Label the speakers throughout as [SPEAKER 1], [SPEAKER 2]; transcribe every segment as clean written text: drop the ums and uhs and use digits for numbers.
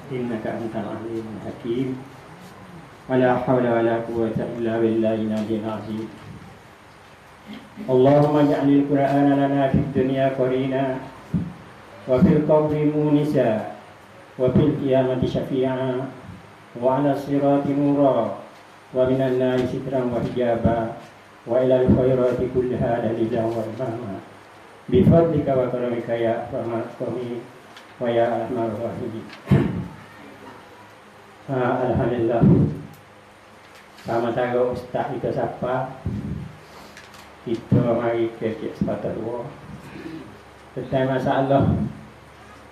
[SPEAKER 1] innaka antal alimul hakim. Wala hawla wala quwwata illa billahi al-aliyyil azim. Allahumma ij'alil Qur'ana lana fid dunya qarina wa fil qabri munisa wa fil qiyamati syafi'a wa 'ala sirati nura wa minan nari sitran wa hijaba wa ilal khairati kulliha dalilan wa imama bi fadlika wa karamika ya arhamar rahimin wa ya arhamar rahimin. Alhamdulillah. Sama tahu ustaz kita siapa? Kita mari kecek sepatah dua. Tentang masalah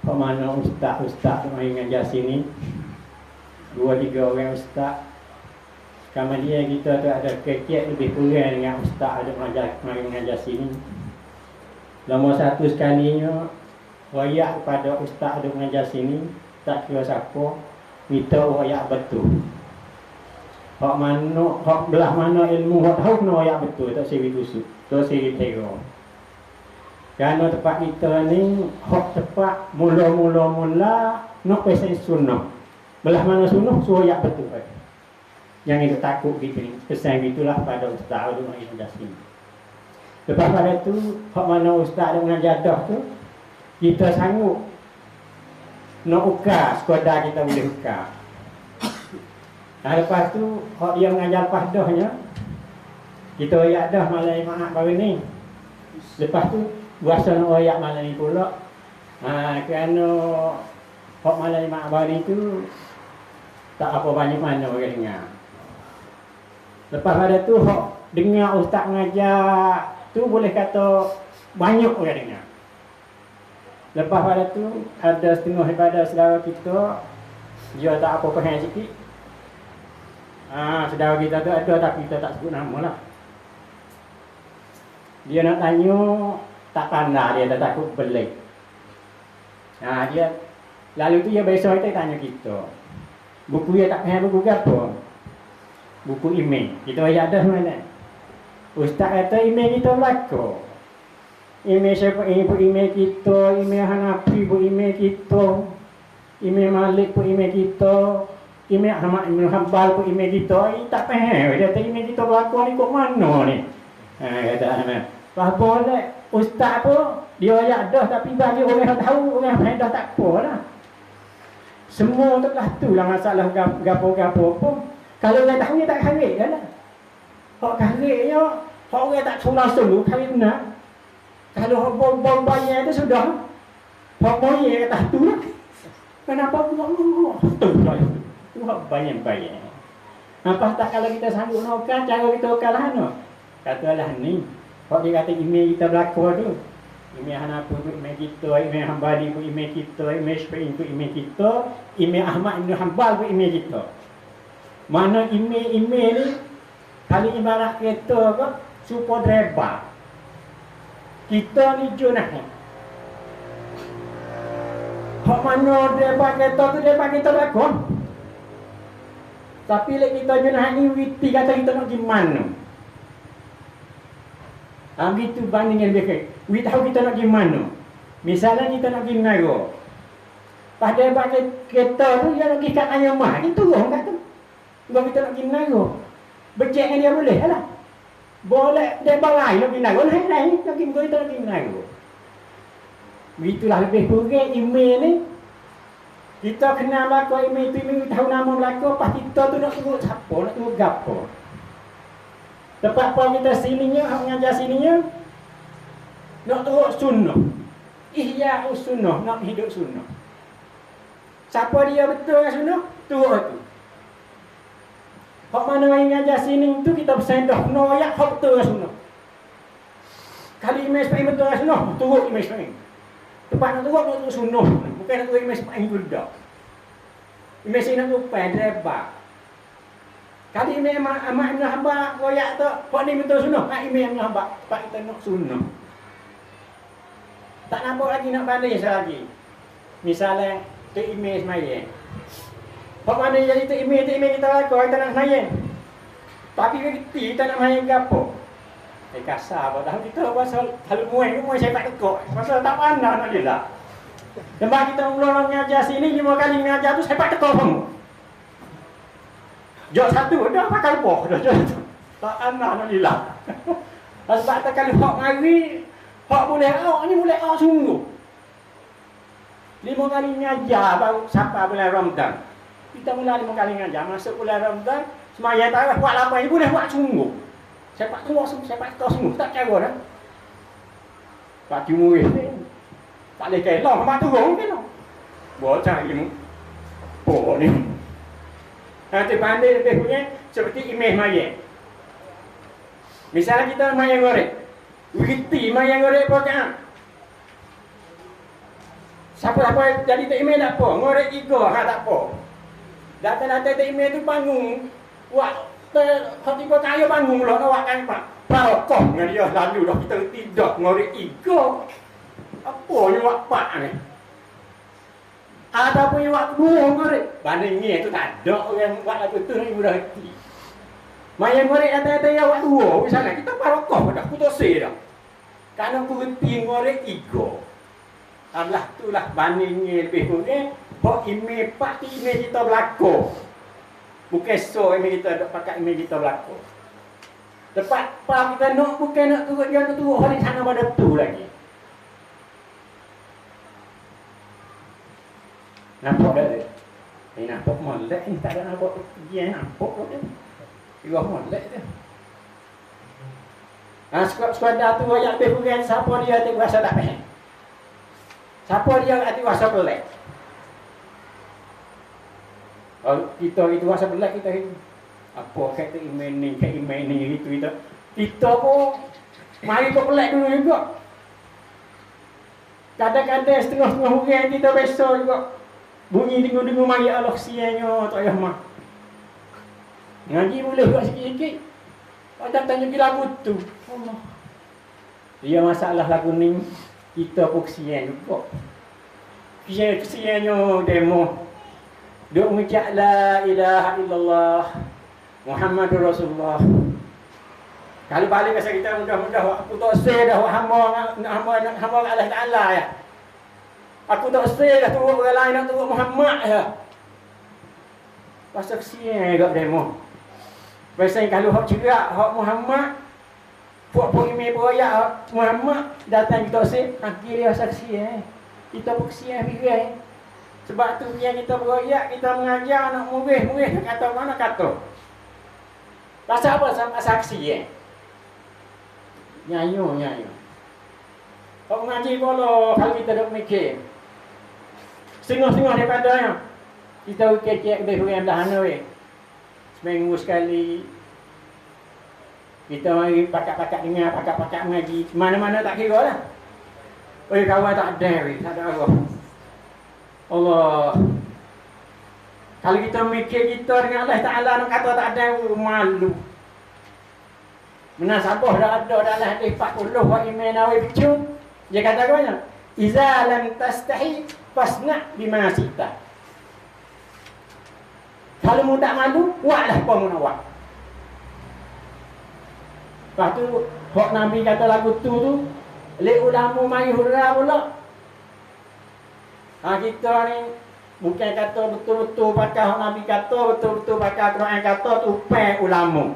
[SPEAKER 1] kemana ustaz mari ngajar sini. 2-3 orang ustaz. Kemudian kita tu ada kecek lebih kurang dengan ustaz ada mari ngajar sini. Lama satu sekalinya wayak pada ustaz ada mengajar sini, tak kira siapa, kita wayak betul. Hak mana, hak belah mana ilmu, hak tahu kena wayak betul, tak siri tusuk, tak siri teror. Kerana tempat kita ni, hak tepat mula nak pesan sunnah. Belah mana sunnah, suruh wayak betul. Yang itu takut gitu ni, pesan gitulah pada ustaz ada mengajar sini. Lepas pada tu, hak mana ustaz ada mengajar dah tu, kita sanggup nak ukar, sekadar kita boleh ukar. Lepas tu, hak dia mengajar lepas dahnya, kita ayak dah malai maaf baru ni. Lepas tu, berasa nak ayak malai ni pula. Kerana hak malai maaf baru ni tu, tak apa banyak mana orang dengar. Lepas pada tu, hak dengar ustaz mengajar tu boleh kata banyak orang dengar. Lepas pada tu ada setengah daripada saudara kita dia tak apa faham sikit. Saudara kita tu ada tapi kita tak sebut nama lah. Dia nak tanya tak pandai, dia tak takut belik. Dia lalu tu dia besok kita tanya kita. Buku dia tak faham buku apa? Buku email. Kita ayat dah mana? Ustaz kata email kita belakang. Email siapa? Email kita, email Hanafi pun email kita, email Malik pun email kita, email Ahmad Ibn Hanbal pun email kita. Tak faham. Dia kata email kita belakang ni kok mana ni? Kata Ahmad. Apa boleh? Ustaz pun dia ayat dah tapi bagi orang yang tahu, orang yang dah tak apa lah. Semua tu lah tu lah masalah gapo-gapo pun. Kalau orang tahu dia tak kharik dah lah. Hak khariknya, hak orang tak tahu langsung tu kharik benar. Kalau bom bayar itu sudah hak moye kata tu lah. Kenapa tu lah tu hak bayar. Apa tak kalau kita sanggup nak ukar, cara kita ukar lah no. Katalah ni, hak dia kata email kita belakang tu. Email Hanafi pun email kita, email Hanbali pun email kita, email Syafi'i pun email kita, email Ahmad Ibn Hanbal pun email kita. Mana email ni kali ibarat kereta ke super driver. Kita ni junah ni. Hak mana driver kereta tu driver kita belakang. Tapi lek kita junah ni witi kata kita nak pergi mana. Begitu bandingkan dia. We tahu kita nak pergi mana. Misalnya kita nak pergi Menara. Pada driver kereta tu dia nak pergi kat Ayamah. Dia turun kat tu. Kalau kita nak pergi Menara. Becek dengan dia boleh lah. Boleh dia balai nak pergi Menara. Lain nak pergi kita nak pergi Menara. Begitulah lebih kurang email ni. Kita kenal belakang email tu, email tahu nama belakang. Lepas kita tu nak turut siapa, nak turut gapo. Lepas apa kita sininya, mengajar sininya. Nak turut sunnah. Ihya sunnah, nak hidup sunnah. Siapa dia betul dengan sunnah? Turut tu. Hak mana yang ngajar sini tu kita bersendah noyak hak betul dengan sunnah. Kali imej Ismail betul dengan sunnah, turut imej Ismail. Tempat nak turut sunnah, bukan nak turut imej Ismail itu dah. Imej Ismail nak turut driver. Kali imej Ahmad Ibn Hanbal royak tu, hak ni betul sunnah, hak imej Ibn Hanbal, tempat kita nak sunnah. Tak nampak lagi nak banding lagi. Misalnya Tok email semayang. Hak mana jadi tok email kita lakukan kita nak semayang. Tapi kita nak semayang ke apa? Kasar apa dah kita pasal kalau muai saya tak tekuk. Pasal tak pandai nak dia lah. Lepas kita mula mengajar sini 5 kali mengajar tu saya tak tekuk pun. Jok satu dah pakai poh dah jok. Tak pandai nak dia lah. Sebab tak kalau hak mari hak boleh ni boleh sungguh. 5 kali mengajar baru sampai bulan Ramadan. Kita mula 5 kali mengajar masuk bulan Ramadan semaya tarawih buat 8 ni boleh buat sungguh. Sepak keluar semua, sepak kau semua, tak cara dah. Pak Cumurih ni, tak boleh kelong, mak turun ke no? Bocah ilmu. Oh ni. Nanti pandai lebih punya, seperti imej mayang. Misalnya kita mayang goreng. Witi mayang goreng apa? Siapa-siapa jadi tak imej tak apa, ngorek ego, tak apa. Datang-datang tak imej tu panggung, wah. Ketika kaya panggung lah nak kan pak. Barokah dengan dia lalu dah kita tidak ngorek ego. Apa yang wak pak ni? Ada pun yang wak dua ngorek. Bandingnya tu tak ada orang buat lagu tu ni mudah hati. Mayang ngorek ada yang wak dua misalnya kita barokah dah putus dah. Karena aku reti ngorek ego. Allah tu lah bandingnya lebih kurang. Hak email pak ti email kita berlaku. Bukan so email kita ada pakai email kita berlaku. Tepat pak kita nak bukan nak turut dia nak turut hari sana pada tu lagi. Nampak dah dia? Ini nampak molek ni tak ada nampak dia nampak dia. Dia molek dia. Sekadar tu ayat lebih kurang siapa dia hati kuasa tak faham. Siapa dia hati kuasa pelik. Kalau kita itu rasa belak kita itu apa kata email ni itu kita pun mari kau pelak dulu juga. Kadang-kadang setengah-setengah orang kita besok juga bunyi dengung-dengung mari Allah sianya tak payah mah. Ngaji boleh buat sikit-sikit. Padahal tanya pergi lagu tu. Allah. Dia masalah lagu ni kita pun kesian juga. Kesiannya demo. Duk mengucap la ilaha illallah Muhammadur Rasulullah. Kalau balik masa kita mudah-mudah aku tak say dah hamba Allah Taala ya. Aku tak say dah turut orang lain nak turut Muhammad ya. Pasal kesian gak demo. Biasanya kalau hak cerak hak Muhammad puak-puak email beroyak Muhammad datang kita say akhirnya saksi kita pun kesian birai. Sebab tu yang kita beroyak, kita mengajar anak murid kata mana kata. Pasal apa? Sampai saksi Nyayu. Kalau mengaji pula, kalau kita duk mikir. Setengah-setengah daripada yang kita ukir-ukir lebih kurang dah seminggu sekali. Kita mari pakak-pakak dengar, pakak-pakak mengaji. Mana-mana tak kira lah. Kawan tak ada apa. Allah. Kalau kita mikir kita dengan Allah Ta'ala nak kata tak ada malu. Menasabah dah ada dalam hadis 40 wa Imam Nawawi bicu. Dia kata apa? Iza lam tastahi fasna bima sita. Kalau mu tak malu, buatlah apa mu nak buat. Lepas tu hak Nabi kata lagu tu li ulamu mai hurra pula. Kita ni bukan kata betul-betul pakai Nabi kata, betul-betul pakai Quran kata tu pai ulama.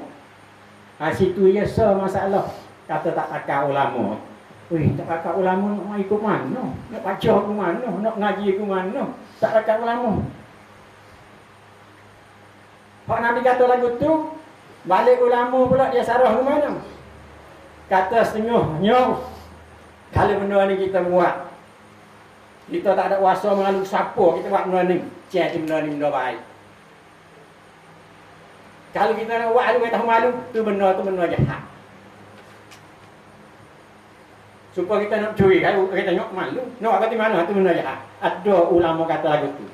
[SPEAKER 1] Situ ya masalah. Kata tak pakai ulama. Tak pakai ulama nak ikut mana? Nak baca ke mana? Nak ngaji ke mana? Tak pakai ulama. Hak Nabi kata lagu tu, balik ulama pula dia sarah ke mana? Kata setengahnya kalau benda ni kita buat kita tak ada kuasa mengalu siapa kita buat benda ni. Cik benda ni benda baik. Kalau kita nak buat kita malu, tu benda jahat. Supaya kita nak curi, kalau kita tengok malu, nak kata mana tu benda jahat. Ada ulama kata lagu tu.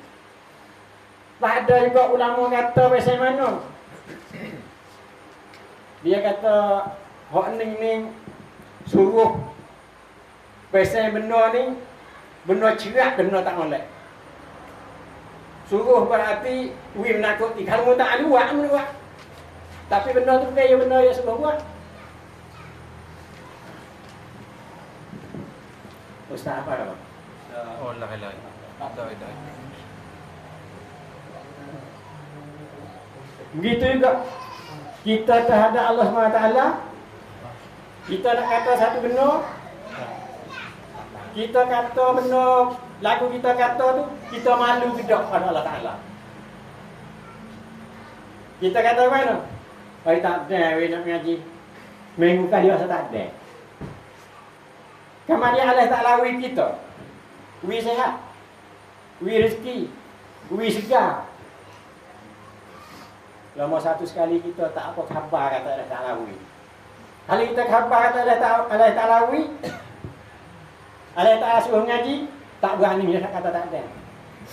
[SPEAKER 1] Ada juga ulama kata pasal mana? Dia kata hak ni suruh pasal benda ni benda cerak, benda tak molek. Suruh berarti wi menakuti. Kalau mu tak ada buat. Tapi benda tu bukan benda yang suruh buat. Ustaz apa kata?
[SPEAKER 2] Oh, la ilaha illallah.
[SPEAKER 1] Begitu juga kita terhadap Allah SWT. Kita nak kata satu benda, kita kata benda, lagu kita kata tu, kita malu tidak pada Allah Ta'ala. Kita kata mana? Oi tak ada, nak mengaji. Minggu kali rasa tak ada. Kemudian Allah Ta'ala wi kita. Wi sehat. Wi rezeki. Wi segar. Lama satu sekali kita tak apa khabar kata Allah Ta'ala wi. Kalau kita khabar kata Allah Ta'ala wi, Allah Ta'ala suruh ngaji, tak berani nak kata tak ada.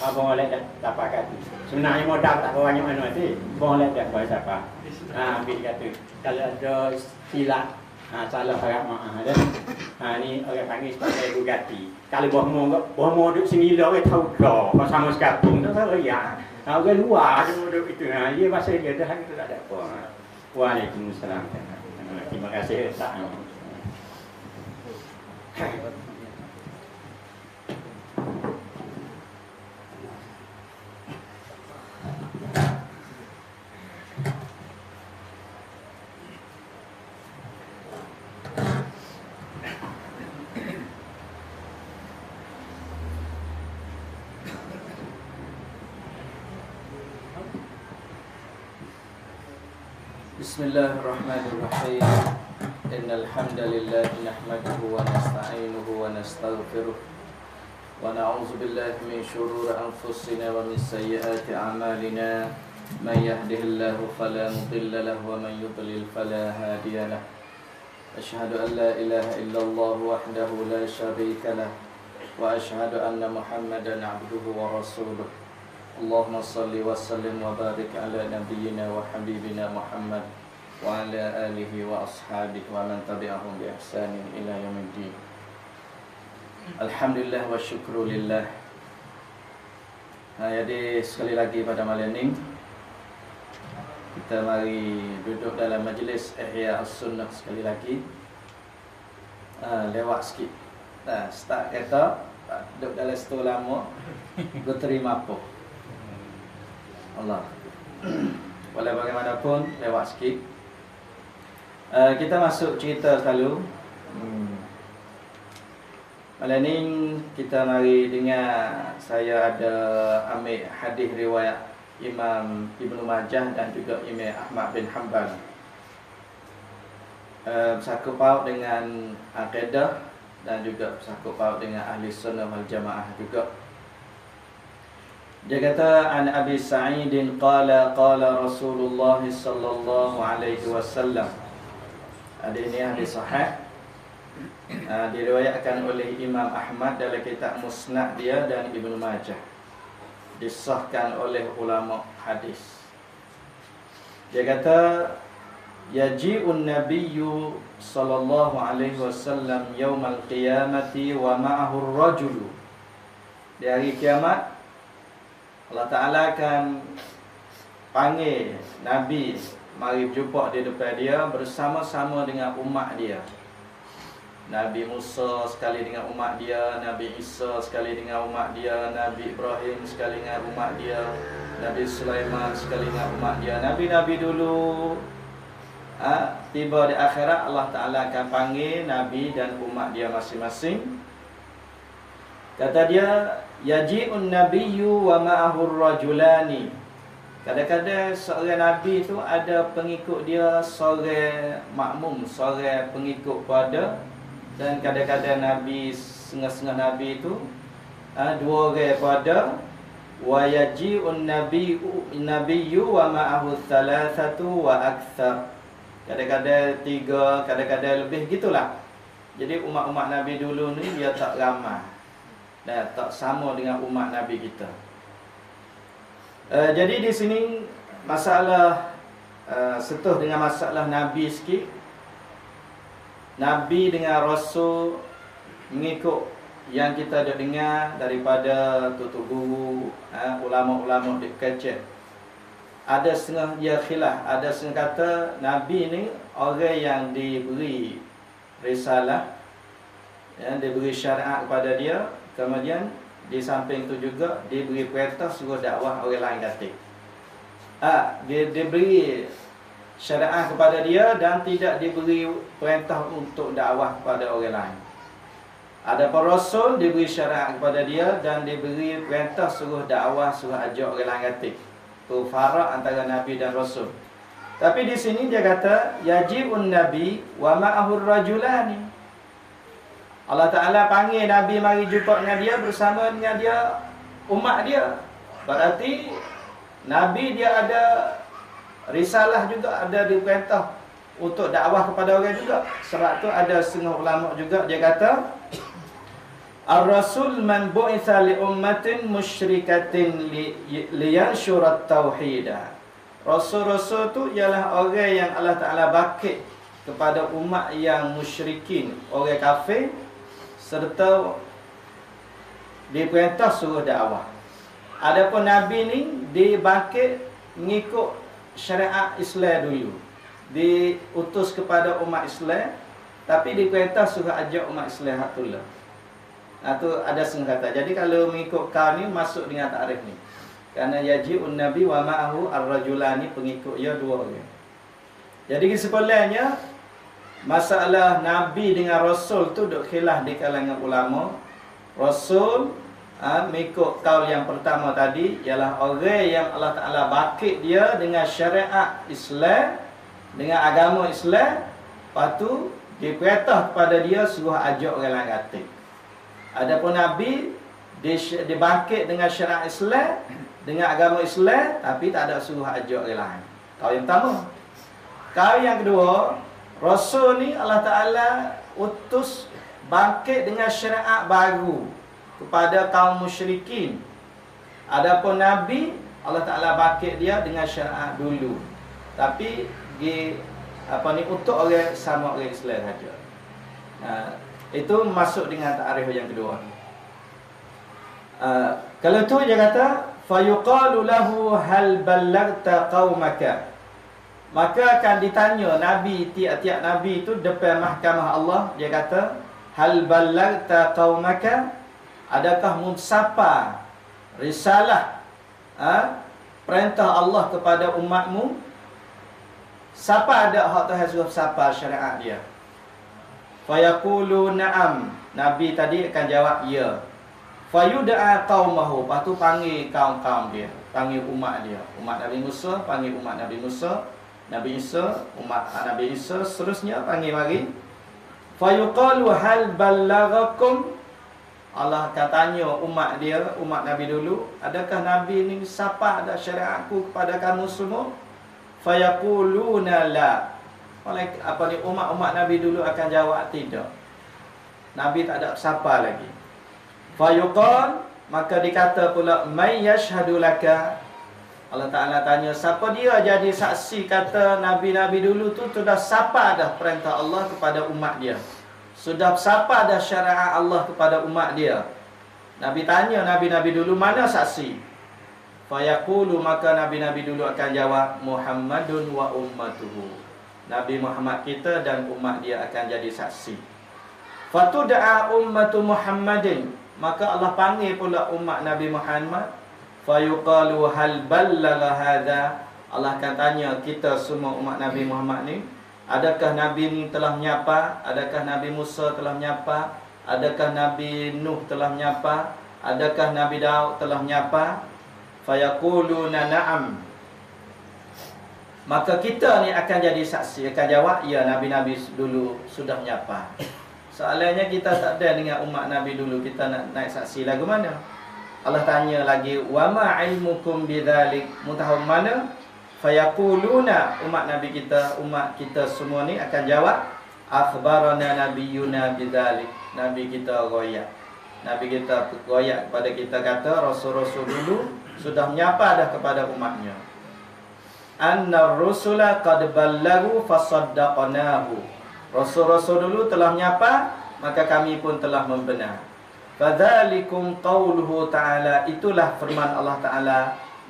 [SPEAKER 1] Abang oleh dah dapat kata. Sebenarnya modal tak berapa banyak mana tu. Abang oleh dah buat siapa. Ambil kata. Kalau ada silap, salah harap maaf dah. Ni orang panggil sebagai Bugatti. Kalau bohong duduk sini dah orang tahu dah. Kalau sama sekapung tu tak ya. Orang luar dia duduk itu. Dia masa dia dah itu tak ada apa. Waalaikumsalam. Terima kasih Ustaz.
[SPEAKER 2] Bismillahirrahmanirrahim. Innal hamdalillah nahmaduhu wa nasta'inuhu wa nastaghfiruh wa na'udzu billahi min shururi anfusina wa min sayyiati a'malina. Man yahdihillahu fala mudilla lahu wa man yudlil fala hadiya lahu. Asyhadu an la ilaha illallah wahdahu la syarika lahu wa asyhadu anna Muhammadan 'abduhu wa rasuluh. Allahumma salli wa sallim wa barik ala nabiyyina wa habibina Muhammad wa ala alihi wa ashabihi wa man tabi'ahum bi ihsanin ila yaumiddin. Alhamdulillah wa syukru lillah. Jadi sekali lagi pada malam ini kita mari duduk dalam majlis Ihya As-Sunnah sekali lagi. Lewat sikit. Start kata duduk dalam situ lama, gue terima apa? Allah. Walau bagaimanapun lewat sikit. Kita masuk cerita selalu. Malam ni kita mari dengar, saya ada ambil hadis riwayat Imam Ibnu Majah dan juga Imam Ahmad bin Hanbal. Bersangkut paut dengan akidah dan juga bersangkut paut dengan ahli sunnah wal jamaah juga. Dia kata an Abi Sa'idin qala Rasulullah sallallahu alaihi wasallam. Hadis ini hadis sahih. Diriwayatkan oleh Imam Ahmad dalam kitab Musnad dia dan Ibnu Majah. Disahkan oleh ulama hadis. Dia kata yaji'un nabiyyu sallallahu alaihi wasallam yaumal qiyamati wa ma'ahu ar-rajulu. Di hari kiamat Allah Ta'ala akan panggil Nabi mari berjumpa di depan dia bersama-sama dengan umat dia. Nabi Musa sekali dengan umat dia, Nabi Isa sekali dengan umat dia, Nabi Ibrahim sekali dengan umat dia, Nabi Sulaiman sekali dengan umat dia. Nabi-Nabi dulu tiba di akhirat Allah Ta'ala akan panggil Nabi dan umat dia masing-masing. Kata dia, yaji'un nabiyyu wa ma'ahur rajulani. Kadang-kadang seorang Nabi tu ada pengikut dia, seorang makmum, seorang pengikut pada. Dan kadang-kadang Nabi, setengah-setengah Nabi tu dua orang pada. Wa yaji'un nabiyyu wa ma'ahu thalathatu wa akthar. Kadang-kadang tiga, kadang-kadang lebih, gitulah. Jadi umat-umat Nabi dulu ni dia tak ramai dan tak sama dengan umat Nabi kita. Jadi di sini masalah setuh dengan masalah Nabi sikit. Nabi dengan Rasul mengikut yang kita dah dengar daripada tutup guru, ulama-ulama di Kecil. Ada setengah dia khilaf, ada setengah kata Nabi ni orang yang diberi risalah, yang diberi syariat kepada dia, kemudian di samping itu juga diberi perintah suruh dakwah orang lain kata. Dia diberi syariat kepada dia dan tidak diberi perintah untuk dakwah kepada orang lain. Ada para rasul diberi syariat kepada dia dan diberi perintah suruh dakwah, suruh ajak orang lain kata. Tu farak antara nabi dan rasul. Tapi di sini dia kata yajibun nabi wa ma'ahur rajulani. Allah Taala panggil nabi mari jumpa dengan dia bersama dengan dia umat dia. Berarti nabi dia ada risalah juga, ada diperintah untuk dakwah kepada orang juga. Sebab tu ada setengah ulama juga dia kata Ar-Rasul man bu'itha li ummatin musyrikatin liyansyurat tauhidah. Rasul-rasul tu ialah orang yang Allah Ta'ala bakit kepada umat yang musyrikin, orang kafir, serta diperintah suruh dakwah. Adapun Nabi ni dibangkit mengikut syariat Islam dulu, diutus kepada umat Islam, tapi diperintah suruh ajak umat Islam hatullah. Tu ada setengah kata. Jadi kalau mengikut kau ni masuk dengan takrif ni. Kerana yaji'un nabi wa ma'ahu ar-rajulani, pengikut dia dua orang. Jadi kesimpulannya masalah nabi dengan rasul tu duk khilaf di kalangan ulama. Rasul mengikut kaul yang pertama tadi ialah orang yang Allah Taala bakit dia dengan syariat Islam, dengan agama Islam, lepas tu diperintah kepada dia suruh ajak orang lain kata. Adapun Nabi dibangkit dengan syariat Islam, dengan agama Islam, tapi tak ada suruh ajak orang lain. Kau yang pertama. Kau yang kedua, Rasul ni Allah Ta'ala utus bangkit dengan syariat baru kepada kaum musyrikin. Adapun Nabi, Allah Ta'ala bangkit dia dengan syariat dulu, tapi untuk orang sama orang Islam saja. Itu masuk dengan ta'arif yang kedua. Kalau tu dia kata fayuqalu lahu hal ballaghta qaumaka. Maka akan ditanya nabi, tiap-tiap nabi itu depan mahkamah Allah, dia kata hal ballaghta qaumaka, adakah mensapa risalah perintah Allah kepada umatmu? Siapa ada hak Tuhan suruh sapa syariat dia? Fayaqulu na'am. Nabi tadi akan jawab ya. Fayud'a qaumahu. Lepas tu panggil kaum-kaum dia, panggil umat dia. Umat Nabi Musa panggil umat Nabi Musa, Nabi Isa umat Nabi Isa, seterusnya panggil mari. Fayuqalu hal ballaghakum. Allah akan tanya umat dia, umat Nabi dulu, adakah Nabi ni siapa ada syariatku kepada kamu semua? Fayaquluna la. Umat-umat Nabi dulu akan jawab tidak. Nabi tak ada siapa lagi. Fayuqal, maka dikata pula may yashhadu laka. Allah Ta'ala tanya siapa dia jadi saksi, kata Nabi-Nabi dulu tu sudah siapa dah perintah Allah kepada umat dia, sudah siapa dah syariat Allah kepada umat dia. Nabi tanya Nabi-Nabi dulu, mana saksi? Fayaqulu, maka Nabi-Nabi dulu akan jawab Muhammadun wa ummatuhu. Nabi Muhammad kita dan umat dia akan jadi saksi. Fatud'a ummatu Muhammadin, maka Allah panggil pula umat Nabi Muhammad. Fayuqalu hal ballagha hadha. Allah akan tanya kita semua umat Nabi Muhammad ni, adakah Nabi ni telah menyapa? Adakah Nabi Musa telah menyapa? Adakah Nabi Nuh telah menyapa? Adakah Nabi Daud telah menyapa? Fayaquluna na'am. Maka kita ni akan jadi saksi, akan jawab ya, Nabi-Nabi dulu sudah menyapa. Soalannya kita tak ada dengan umat Nabi dulu, kita nak naik saksi lagu mana? Allah tanya lagi, wa ma ilmukum bidzalik, mutahum mana? Fayaquluna, umat Nabi kita, umat kita semua ni akan jawab akhbarana nabiyyuna bidzalik. Nabi kita royak. Nabi kita royak kepada kita, kata rasul-rasul dulu sudah menyapa dah kepada umatnya. Anna rusula qad ballagu fasaddaqnahu. Rasul-rasul dulu telah menyapa, maka kami pun telah membenar. Fadzalikum qauluhu ta'ala, itulah firman Allah Ta'ala.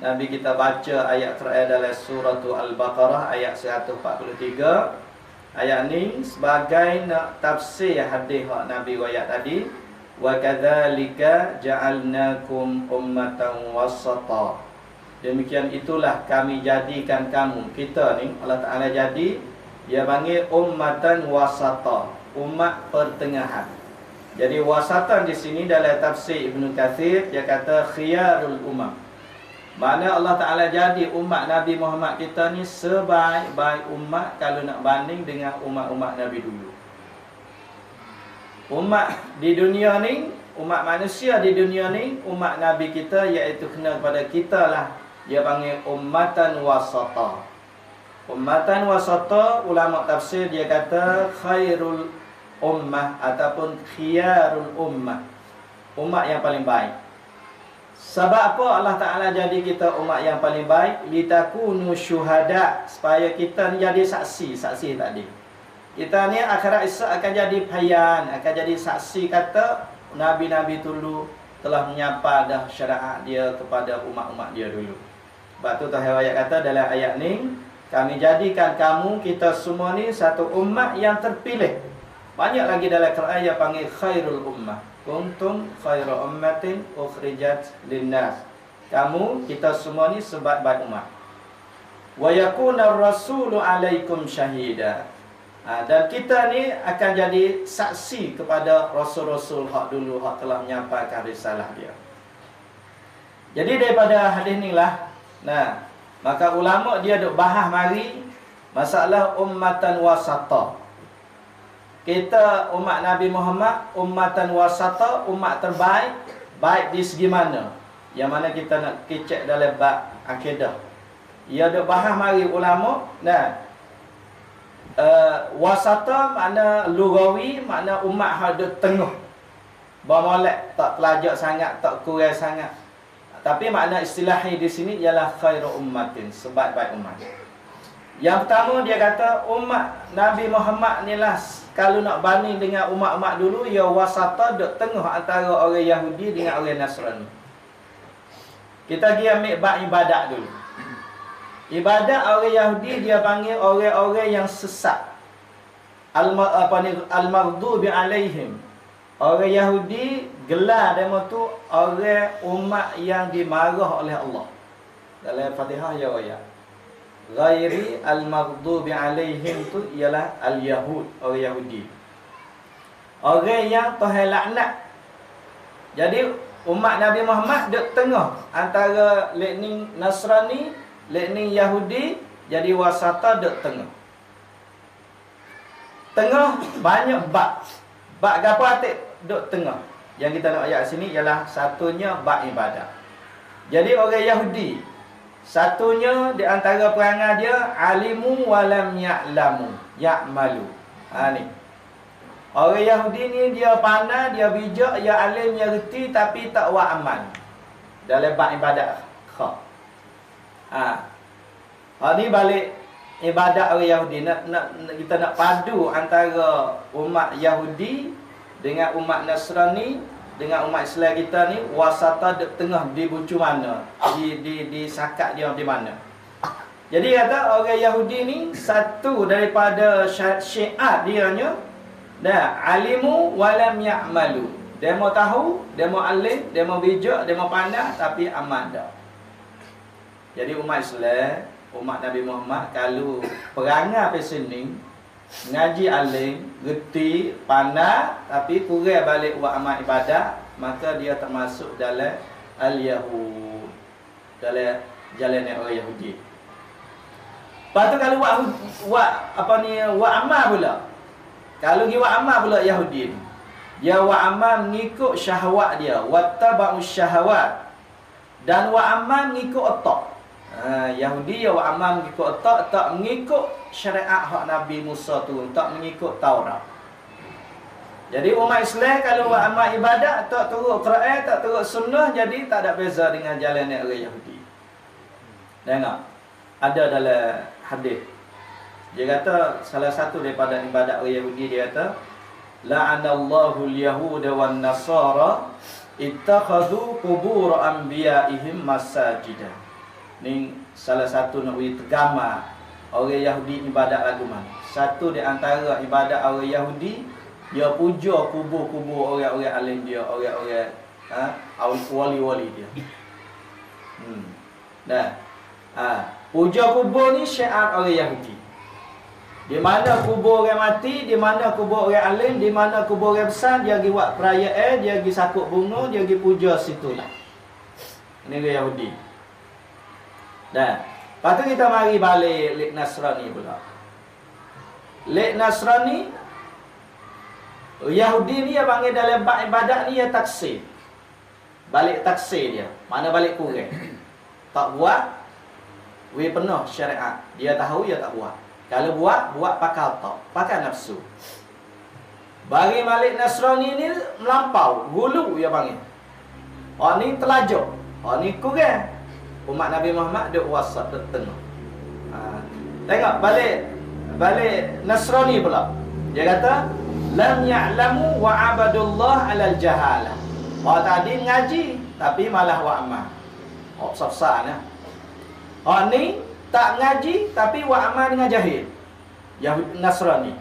[SPEAKER 2] Nabi kita baca ayat terakhir dalam surah Al-Baqarah ayat 143. Ayat ni sebagai nak tafsir hadis hak Nabi riwayat tadi. Wa kadzalika ja'alnakum ummatan wasata. Demikian itulah kami jadikan kamu, kita ni Allah Ta'ala jadi, dia panggil ummatan wasata, umat pertengahan. Jadi wasatan di sini dalam tafsir Ibnu Katsir dia kata khiyarul umam. Mana Allah Ta'ala jadi umat Nabi Muhammad kita ni sebaik-baik umat kalau nak banding dengan umat-umat Nabi dulu. Umat di dunia ni, umat manusia di dunia ni, umat Nabi kita iaitu kena kepada kita lah. Dia panggil ummatan wasata. Ummatan wasata, ulama tafsir dia kata khairul ummah ataupun khiyarul ummah. Umat yang paling baik. Sebab apa Allah Ta'ala jadi kita umat yang paling baik? Litakunu syuhada, supaya kita ni jadi saksi tadi. Kita ni akhirat esok akan jadi payaan, akan jadi saksi kata Nabi-Nabi dulu telah menyapa dah syariat dia kepada umat-umat dia dulu. Sebab tu Tuhan ayat kata dalam ayat ni, kami jadikan kamu, kita semua ni satu umat yang terpilih. Banyak lagi dalam Quran yang panggil khairul ummah. Kuntum khairu ummatin ukhrijat linnas. Kamu, kita semua ni sebaik-baik umat. Wa yakuna rasulu alaikum syahida. Dan kita ni akan jadi saksi kepada rasul-rasul hak dulu hak telah menyampaikan risalah dia. Jadi daripada hadis ni lah, maka ulama dia duk bahas mari masalah ummatan wasata. Kita umat Nabi Muhammad ummatan wasata, umat terbaik. Baik di segi mana? Yang mana kita nak kecek dalam bab akidah. Ia duk bahas mari ulama. Wasata makna lugawi, makna umat hada tengah. Bermolek, tak pelajak sangat, tak kurang sangat. Tapi makna istilahi di sini ialah khairu ummatin, sebaik-baik umat. Yang pertama dia kata umat Nabi Muhammad ni lah, kalau nak banding dengan umat-umat dulu, ia wasata duk tengah antara orang Yahudi dengan orang Nasrani. Kita pergi ambil bab ibadat dulu. Ibadat orang Yahudi dia panggil orang-orang yang sesat. Al-maghdubi alaihim. Orang Yahudi gelar demo tu orang umat yang dimarah oleh Allah. Dalam Fatihah ya ayat. Ghairi al-maghdubi alaihim tu ialah al-yahud, orang Yahudi. Orang yang Tuhan laknat. Jadi umat Nabi Muhammad duk tengah antara lekning Nasrani, lekning Yahudi, jadi wasata duk tengah. Tengah banyak bab. Bab gapo atik duk tengah. Yang kita nak ayat sini ialah satunya bab ibadah. Jadi orang Yahudi, satunya di antara perangai dia alimu walam ya'lamu ya'malu. Ni. Orang Yahudi ni dia pandai, dia bijak, dia alim, dia reti tapi tak buat amal. Dalam bab ibadat. Ni balik ibadat orang Yahudi. Kita nak padu antara umat Yahudi dengan umat Nasrani dengan umat Islam kita ni, wasata di tengah di bucu mana, di sakat dia di mana. Jadi kata orang Yahudi ni satu daripada syiar dianya alimu walam ya'malu. Dia mau tahu, dia mau alim, dia mau bijak, dia mau pandai tapi amal dah. Jadi umat Islam, umat Nabi Muhammad kalau perangai pe sini ngaji alim, reti, pandai tapi kurang balik buat amal ibadat, maka dia termasuk dalam al-Yahud, dalam jalan orang Yahudi. Lepas tu kalau buat amal pula. Kalau dia buat amal pula Yahudi ni, dia buat amal mengikut syahwat dia, wattaba'us syahawat, dan buat amal mengikut otak. Yahudi dia buat amal mengikut otak, tak mengikut syariat hak Nabi Musa tu, tak mengikut Taurat. Jadi umat Islam kalau buat amal ibadat tak turut Quran, tak turut sunnah, jadi tak ada beza dengan jalan orang Yahudi. Tengok, ada dalam hadis. Dia kata salah satu daripada ibadat orang Yahudi, dia kata la'anallahu al-yahuda wan nasara ittakhadhu qubur anbiya'ihim masajida. Ni salah satu nak beri tergamar orang Yahudi ibadat lagu mana. Satu di antara ibadat orang Yahudi, dia puja kubur-kubur orang-orang alim dia, orang-orang wali-wali dia. Puja kubur ni syiar orang Yahudi. Di mana kubur orang mati, di mana kubur orang alim, di mana kubur orang besar, dia pergi buat perayaan, dia pergi sakut bunga, dia pergi puja situlah. Ini orang Yahudi. Lepas tu kita mari balik Lek Nasrani pula. Lek Nasrani, Yahudi ni yang panggil dalam bab ibadat ni, ya taksir. Balik taksir dia. Mana balik kurang. Tak buat, we penuh syariat. Dia tahu, dia tak buat. Kalau buat pakai otak, pakai nafsu. Bagi Malik Nasrani ni melampau, gulu dia panggil. Orang ni telajuk, orang ni kurang. Umat Nabi Muhammad duk wasat, duk tengah. Tengok balik Nasrani pula. Dia kata lam ya'lamu wa abadullah 'alal jahalah. Orang tadi ngaji tapi malah wa amal. Besar-besar ni. Orang ni tak ngaji tapi wa amal dengan jahil. Yahudi Nasrani.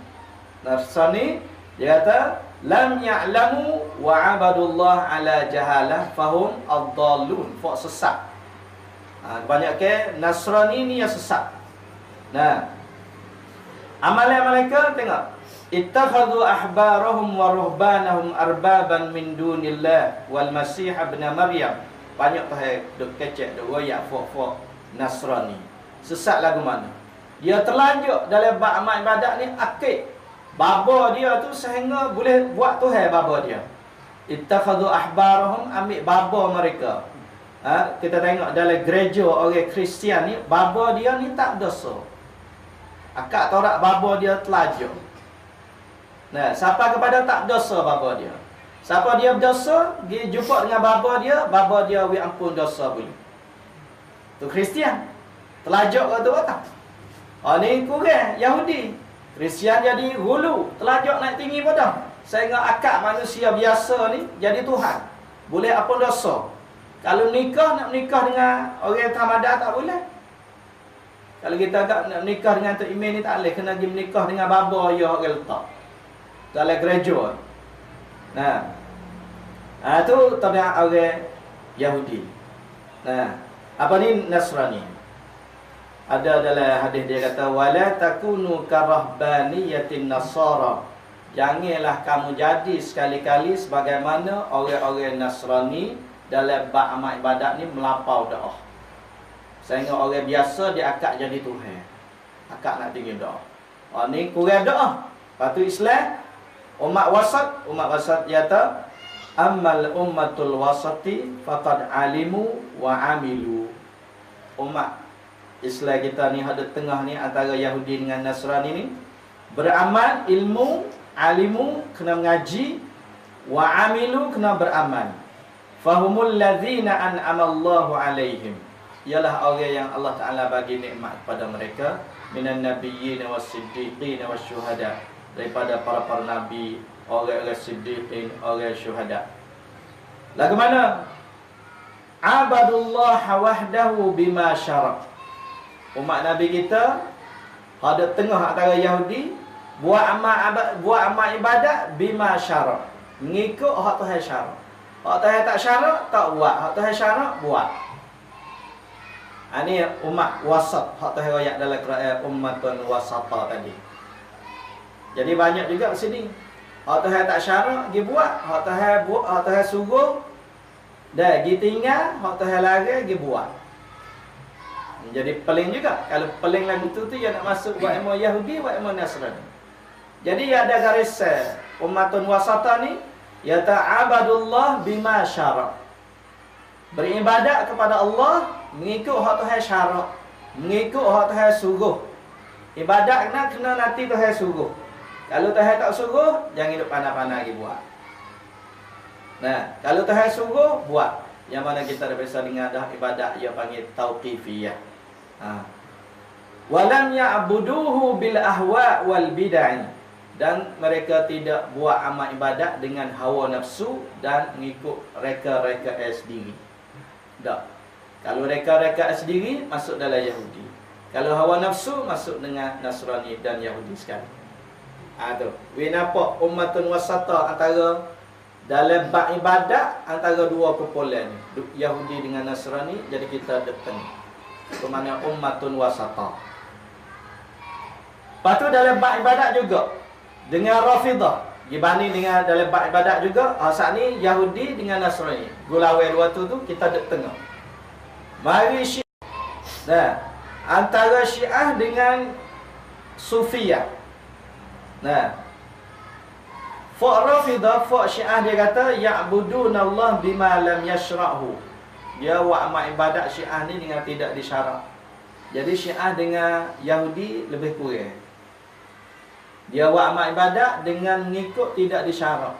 [SPEAKER 2] Nasrani dia kata lam ya'lamu wa abadullah 'ala jahalah fahum ad-dallun, fa sesat. Banyak ke Nasrani ni yang sesat. Nah, amalan mereka tengok, ittakhadhu ahbarahum wa ruhbanahum arbaban min dunillah wal masih ibn maryam. Banyak tu duk kecek duk royak fok-fok Nasrani. Sesat lagu mana? Dia terlanjur dalam bab amal ibadat ni akid. Baba dia tu sehingga boleh buat Tuhan baba dia. Ittakhadhu ahbarahum, ambil baba mereka. Kita tengok dalam gereja orang Kristian ni, baba dia ni tak dosa. Akak Taurat baba dia telajur. Nah, siapa kepada tak dosa baba dia. Siapa dia berdosa, dia jumpa dengan baba dia we ampun dosa boleh. Tu Kristian. Telajur ke tu tak? Ni kurang Yahudi. Kristian jadi hulu, telajur naik tinggi pada. Sehingga akak manusia biasa ni jadi Tuhan. Boleh ampun dosa. Kalau nak nikah dengan orang Tamadah tak boleh. Kalau kita nak nikah dengan Tok Imin ni tak boleh, kena pergi menikah dengan baba dia orang letak dalam gereja. Tu tabiat orang Yahudi. Apa ni Nasrani? Ada dalam hadis dia kata wala takunu karahbaniyatin nasara. Janganlah kamu jadi sekali-kali sebagaimana orang-orang Nasrani dalam bab amal ibadat ni melampau doa. Sehingga orang biasa dia akak jadi Tuhan. Akak nak tinggi doa. Ni kurang doa. Lepas tu Islam umat wasat dia kata ammal ummatul wasati faqad alimu wa amilu. Umat Islam kita ni ada tengah ni antara Yahudi dengan Nasrani ni beramal, ilmu, alimu kena mengaji, wa amilu kena beramal. Fahumul ladzina an'amallahu alaihim, ialah orang yang Allah Ta'ala bagi nikmat kepada mereka, minan nabiyyin was-siddiqin wasyuhada, daripada para nabi, orang-orang siddiqin, orang syuhada. Lagu mana? Abadullah wahdahu bima syara'. Umat Nabi kita ada tengah antara Yahudi buat amal ibadat bima syara', mengikut hak Tuhan syara'. Hak Tuhan tak syara' tak buat, hak Tuhan syara' buat. Ini umat wasat, hak Tuhan ayat dalam Quran ummatun wasata tadi. Jadi banyak juga di sini. Hak Tuhan tak syara' dia buat, hak Tuhan suruh dah dia tinggal, hak Tuhan larang dia buat. Jadi peling juga. Kalau peling lagu tu dia nak masuk buat ilmu Yahudi, buat ilmu Nasrani. Jadi ada garis ummatun wasata ni, ya ta'abadullah bima syara'. Beribadat kepada Allah mengikut hak Tuhan syara', mengikut hak Tuhan suruh. Ibadat kena nanti Tuhan suruh. Kalau Tuhan tak suruh, jangan hidup pandai-pandai lagi buat. Kalau Tuhan suruh, buat. Yang mana kita dah biasa dengar dah ibadat dia panggil tauqifiyah. Walam ya'buduhu bil ahwa wal bid'ah. dan mereka tidak buat amal ibadat dengan hawa nafsu dan mengikut reka-reka sendiri. Tak. Kalau reka-reka sendiri masuk dalam Yahudi. Kalau hawa nafsu masuk dengan Nasrani dan Yahudi sekali. Tu. We nampak ummatun wasata antara dalam bab ibadat antara dua kumpulan ni, Yahudi dengan Nasrani, jadi kita depan. Bermakna ummatun wasata. Lepas tu dalam bab ibadat juga dengan Rafidah, dibanding dengan dalam bab ibadat juga, saat ni Yahudi dengan Nasrani. Gulawai dua tu kita dek tengah. Mari Syiah. Nah, antara Syiah dengan Sufiyah. Nah, Fak Rafidah, Fak Syiah dia kata ya'budunallah bima lam yashra'hu. Dia buat amal ibadat Syiah ni dengan tidak disyarak. Jadi Syiah dengan Yahudi lebih kurang. Dia buat amal ibadat dengan mengikut tidak disyarak.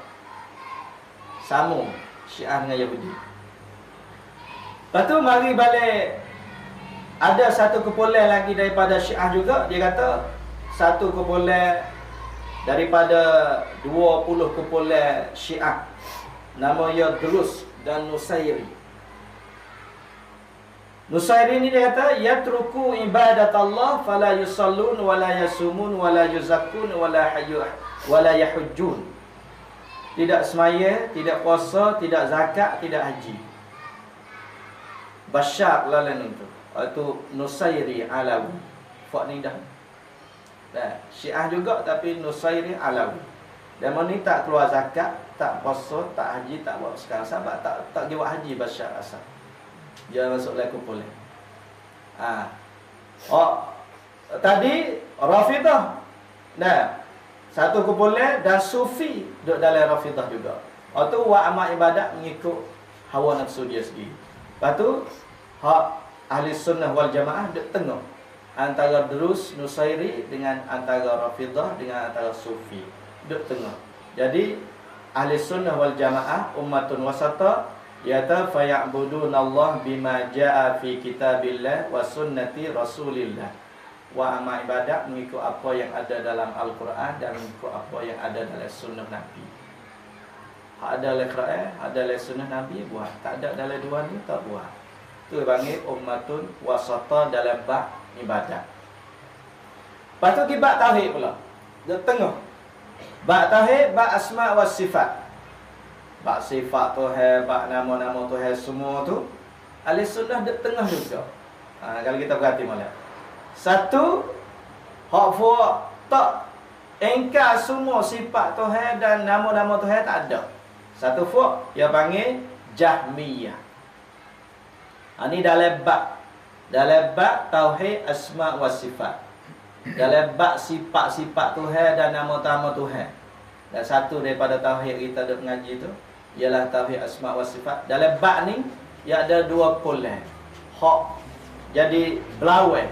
[SPEAKER 2] Sama Syiah dengan Yahudi. Lepas tu mari balik, ada satu kumpulan lagi daripada Syiah juga. Dia kata satu kumpulan daripada 20 kumpulan Syiah, nama dia Drus dan Nusairi. Nusairi ni dia kata yatruku ibadatullah fala yusallun wala yasumun wala yuzakkun wala yahujjun. Tidak semaya, tidak puasa, tidak zakat, tidak haji. Bashar lalan itu. Itu Nusairi Alawi. Fak ni dah. Nah, Syiah juga tapi Nusairi Alawi. Dia ni tak keluar zakat, tak puasa, tak haji, tak buat sekarang. Sebab tak buat haji Bashar asal. Dia masuk dalam kumpulan. Tadi Rafidah. Nah, satu kumpulan dan Sufi duduk dalam Rafidah juga. Tu buat amal ibadat mengikut hawa nafsu dia sendiri. Lepas tu hak ahli sunnah wal jamaah duduk tengah antara Drus, Nusairi dengan antara Rafidah dengan antara Sufi. Duduk tengah. Jadi ahli sunnah wal jamaah ummatun wasata, yata faya'budunallah bima jaa fi kitabillah wa sunnati rasulillah. Wa amal ibadat mengikut apa yang ada dalam Al-Quran dan mengikut apa yang ada dalam sunnah Nabi. Hak ada dalam Quran, ada dalam sunnah Nabi buat, tak ada dalam dua ni tak buat. Tu panggil ummatun wasata dalam bab ibadat. Lepas tu bab tauhid pula. Di tengah. Bab tauhid, bab asma wa sifat. Bab sifat Tuhan, bab nama-nama Tuhan semua tu ahli sunnah di tengah juga. Kalau kita perhati malam. Satu, hak fuak tak engkar semua sifat Tuhan dan nama-nama Tuhan tak ada. Satu fuak dia panggil Jahmiyah. Ini dalam bab tauhid asma wa sifat. Dalam bab sifat-sifat Tuhan dan nama-nama Tuhan. Dan satu daripada tauhid kita duk mengaji tu ialah tauhid asma wa sifat. Dalam bab ni ia ada dua kumpulan. Hak jadi belawai.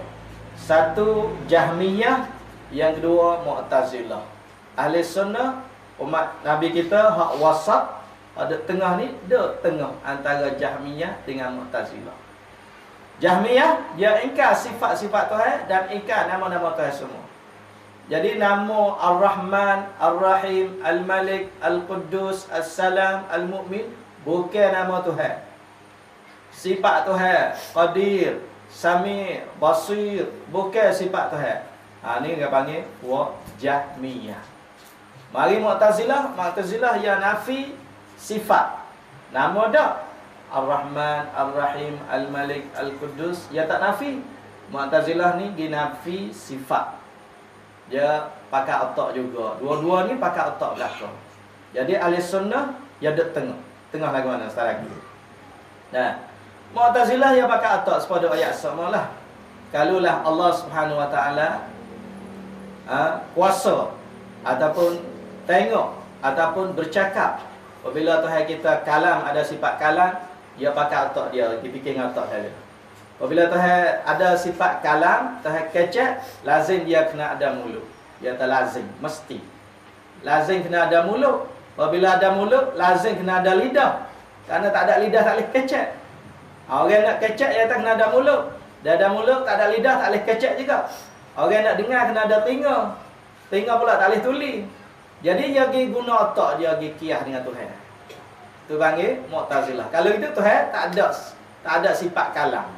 [SPEAKER 2] Satu Jahmiyah, yang kedua Mu'tazilah. Ahli sunnah umat Nabi kita hak wasat, ada tengah ni, dia tengah antara Jahmiyah dengan Mu'tazilah. Jahmiyah dia ingkar sifat-sifat Tuhan dan ingkar nama-nama Tuhan semua. Jadi nama Ar-Rahman, Ar-Rahim, Al-Malik, Al-Quddus, As-Salam, Al-Mu'min bukan nama Tuhan. Sifat Tuhan, Qadir, Sami', Basir bukan sifat Tuhan. Ni dia panggil wa Jahmiyah. Mari Mu'tazilah yang nafi sifat. Nama dak Ar-Rahman, Ar-Rahim, Al-Malik, Al-Quddus, dia tak nafi. Mu'tazilah ni dia nafi sifat. Dia pakai otak juga. Dua-dua ni pakai otak belakang. Jadi ahli sunnah dia duduk tengah. Tengah lagi mana sekarang lagi. Nah, Mu'tazilah dia pakai otak sepada ayat samalah. Kalulah Allah Subhanahu wa taala kuasa ataupun tengok ataupun bercakap. Apabila Tuhan kita kalam, ada sifat kalam, dia pakai otak dia, dia fikir dengan otak dia. Apabila Tuhan ada sifat kalam, Tuhan kecek, lazim dia kena ada mulut. Dia tak lazim, mesti. Lazim kena ada mulut. Apabila ada mulut, lazim kena ada lidah. Karena tak ada lidah tak boleh kecek. Orang nak kecek, dia tak kena ada mulut. Dia ada mulut, tak ada lidah, tak boleh kecek juga. Orang nak dengar, kena ada telinga. Tengok pula tak boleh tuli. Jadi dia pergi guna otak, dia pergi kiyah dengan Tuhan. Tu panggil Mu'tazilah. Kalau itu Tuhan tak ada sifat kalam.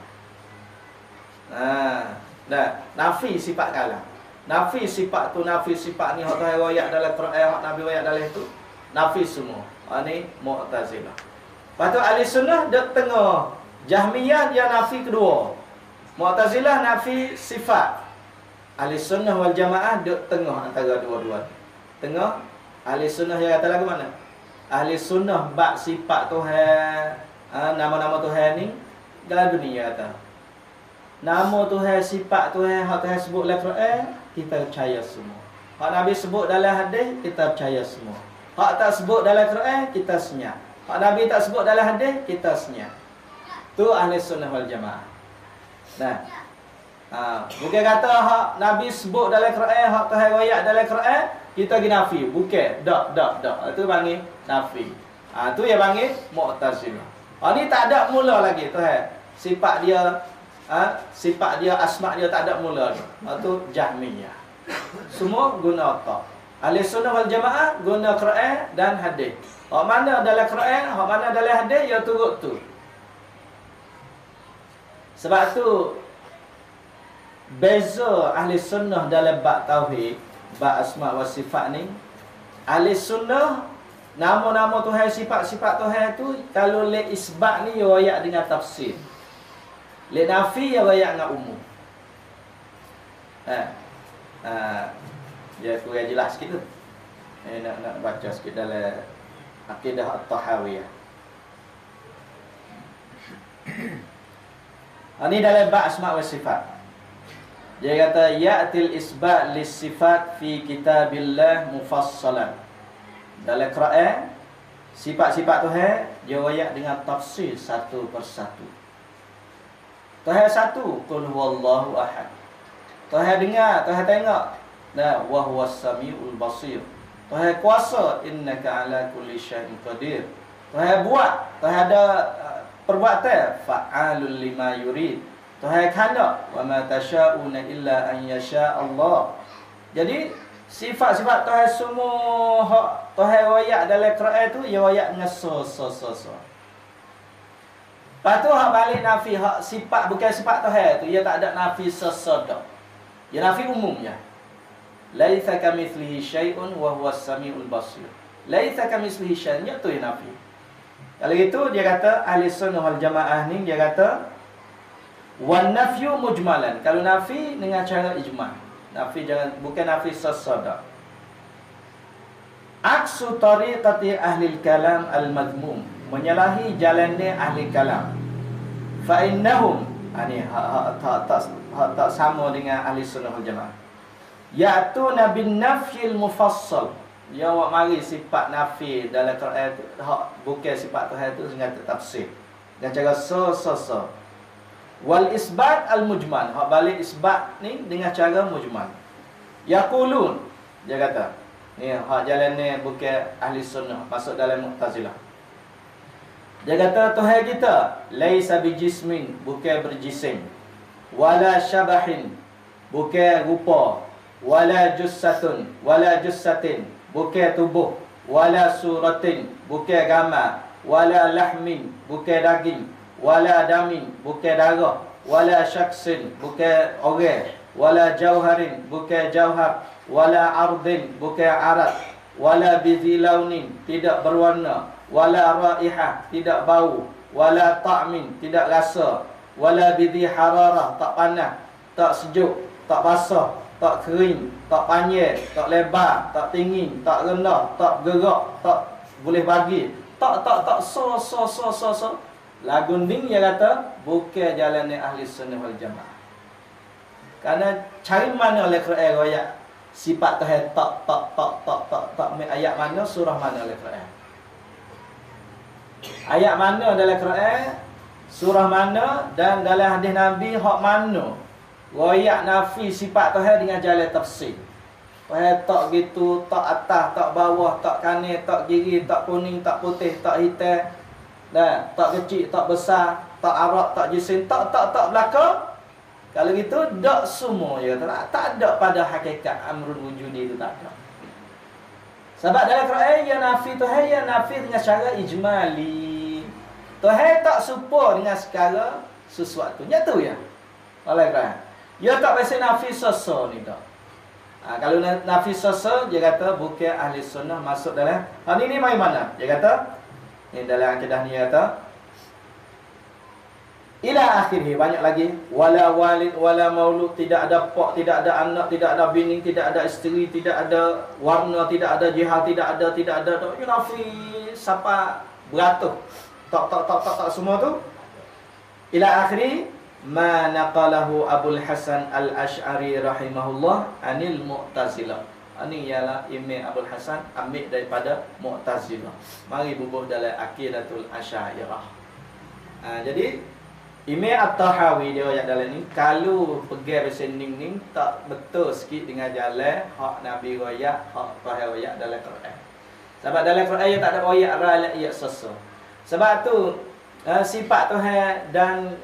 [SPEAKER 2] Dah nafi sifat kalam. Nafi sifat tu, nafi sifat ni hak Tuhan royak dalam Quran, hak Nabi royak dalam itu, nafi semua. Ni Mu'tazilah. Lepas tu ahli sunnah dek tengah. Jahmiyah dia nafi kedua. Mu'tazilah nafi sifat. Ahli sunnah wal jamaah dek tengah antara dua-dua. Tengah. Ahli sunnah dia kata lagu mana? Ahli sunnah bak sifat Tuhan, nama-nama Tuhan ni dalam dunia kata. Nama Tuhan, sifat Tuhan, hak Tuhan sebut dalam Quran, kita percaya semua. Hak Nabi sebut dalam hadis, kita percaya semua. Hak tak sebut dalam Quran, kita senyap. Hak Nabi tak sebut dalam hadis, kita senyap. Tu ahli sunnah wal jamaah. Nah. Bukan kata hak Nabi sebut dalam Quran, hak Tuhan royak dalam Quran, kita pergi nafi. Bukan. Tak. Itu panggil nafi. Tu yang panggil Mu'tazilah. Ni tak ada mula lagi Tuhan. Sifat dia, asma dia tak ada mula lagi. Itu Jahmiyah. Semua guna otak. Ahli sunnah wal jamaah guna Quran dan hadis. Hak mana dalam Quran, hak mana dalam hadis, ya turut tu. Sebab tu beza ahli sunnah dalam bab tauhid, bab asma wa sifat ni. Ahli sunnah nama-nama Tuhan, sifat-sifat Tuhan tu kalau le isbat ni dia royak dengan tafsir. Le nafi dia royak dengan umum. Ya kurang jelas sikit tu. Nak baca sikit dalam Aqidah At-Tahawiyah. Ini dalam bab asma wa sifat. Dia kata ya'til isbat lis sifat fi kitabillah mufassalan. Dalam Quran sifat-sifat Tuhan dia royak dengan tafsir satu persatu. Tuhan satu, qul huwallahu ahad. Tuhan dengar, Tuhan tengok. Nah, wa huwas samiul basir. Tuhan kuasa, innaka ala kulli syai'in qadir. Tuhan buat, Tuhan ada perbuatan, fa'alul lima yurid. Tuhan kena, wa ma tasha'una illa an yasha Allah. Jadi sifat-sifat Tuhan semua hak Tuhan royak dalam Quran tu, dia royak dengan so. Lepas tu hak balik nafi, hak sifat bukan sifat Tuhan tu, dia tak ada nafi sesedok. Dia nafi umumnya. Laitsa kamitslihi syai'un wa huwas samiul basir. Laitsa kamitslihi syai'un, itu yang nafi. Kalau gitu dia kata ahli sunnah wal jamaah ni dia kata wan nafyu mujmalan. Kalau nafi dengan cara ijma'. Nafi bukan nafi sesedok. Aksu tariqati ahli kalam al-madmum, menyalahi jalannya ahli kalam. Fa innahum ani tak sama dengan ahli sunnah wal jamaah. Ya'tuna bin nafyil mufassal. Ya awak mari sifat nafi dalam Quran tu, bukan sifat Tuhan tu dengan tafsir. Dengan cara so. Wal isbat al mujmal. Hak balik isbat ni dengan cara mujmal. Yaqulun, dia kata, ni hak jalan ni bukan ahli sunnah, masuk dalam Mu'tazilah. Dia kata Tuhan kita laisa bijismin, bukan berjisim. Wala syabahin, bukan rupa. Wala jussatun, wala jussatin, bukan tubuh. Wala suratin, bukan gambar. Wala lahmin, bukan daging. Wala damin, bukan darah. Wala syaksin, bukan orang. Wala jauharin, bukan jauhar. Wala ardin, bukan arat. Wala bizilaunin, tidak berwarna. Wala raihah, tidak bau. Wala ta'min, tidak rasa. Wala bidhi hararah, tak panas, tak sejuk, tak basah, tak kering, tak panjang, tak lebar, tak tinggi, tak rendah, tak gerak, tak boleh bagi. Tak so. Lagu ni dia kata bukan jalannya ahli sunnah wal jamaah. Karena cari mana oleh Quran royak sifat Tuhan tak ayat mana, surah mana oleh Quran. Ayat mana dalam Quran, surah mana dan dalam hadis Nabi hak mana royak nafi sifat Tuhan dengan jalan tafsir. Tuhan tak gitu, tak atas, tak bawah, tak kanan, tak kiri, tak kuning, tak putih, tak hitam. Tak kecil, tak besar, tak arak, tak jisim, tak belakang. Kalau gitu dak semua ya tak ada pada hakikat amrul wujudi itu tak ada. Sebab dalam Quran ya nafi Tuhan ya nafi dengan cara ijmali. Tuhan tak serupa dengan segala sesuatu. Nyata ya. Oleh Quran. Ya tak biasa nafi sasa ni tak. Kalau nafi sasa dia kata bukan ahli sunnah masuk dalam. Ini mai mana? Dia kata ni dalam akidah ni kata ila akhirih, banyak lagi. Wala walid wala maulud, tidak ada pak, tidak ada anak, tidak ada bini, tidak ada isteri, tidak ada warna, tidak ada jihad, tidak ada yunafi siapa beratus. Tak semua tu. Ila akhirih ma naqalahu Abul Hasan Al-Asy'ari rahimahullah anil Mu'tazilah. Ini ialah Imam Abul Hasan ambil daripada Mu'tazilah. Mari bubuh dalam Aqidatul Asy'ariyah. Jadi Imam At-Tahawi dia ayat dalam ni kalau pergi bersening ni tak betul sikit dengan jalan hak Nabi royak, hak Tuhan royak dalam Quran. Sebab dalam Quran dia tak ada royak ayat sasa. Sebab tu sifat Tuhan dan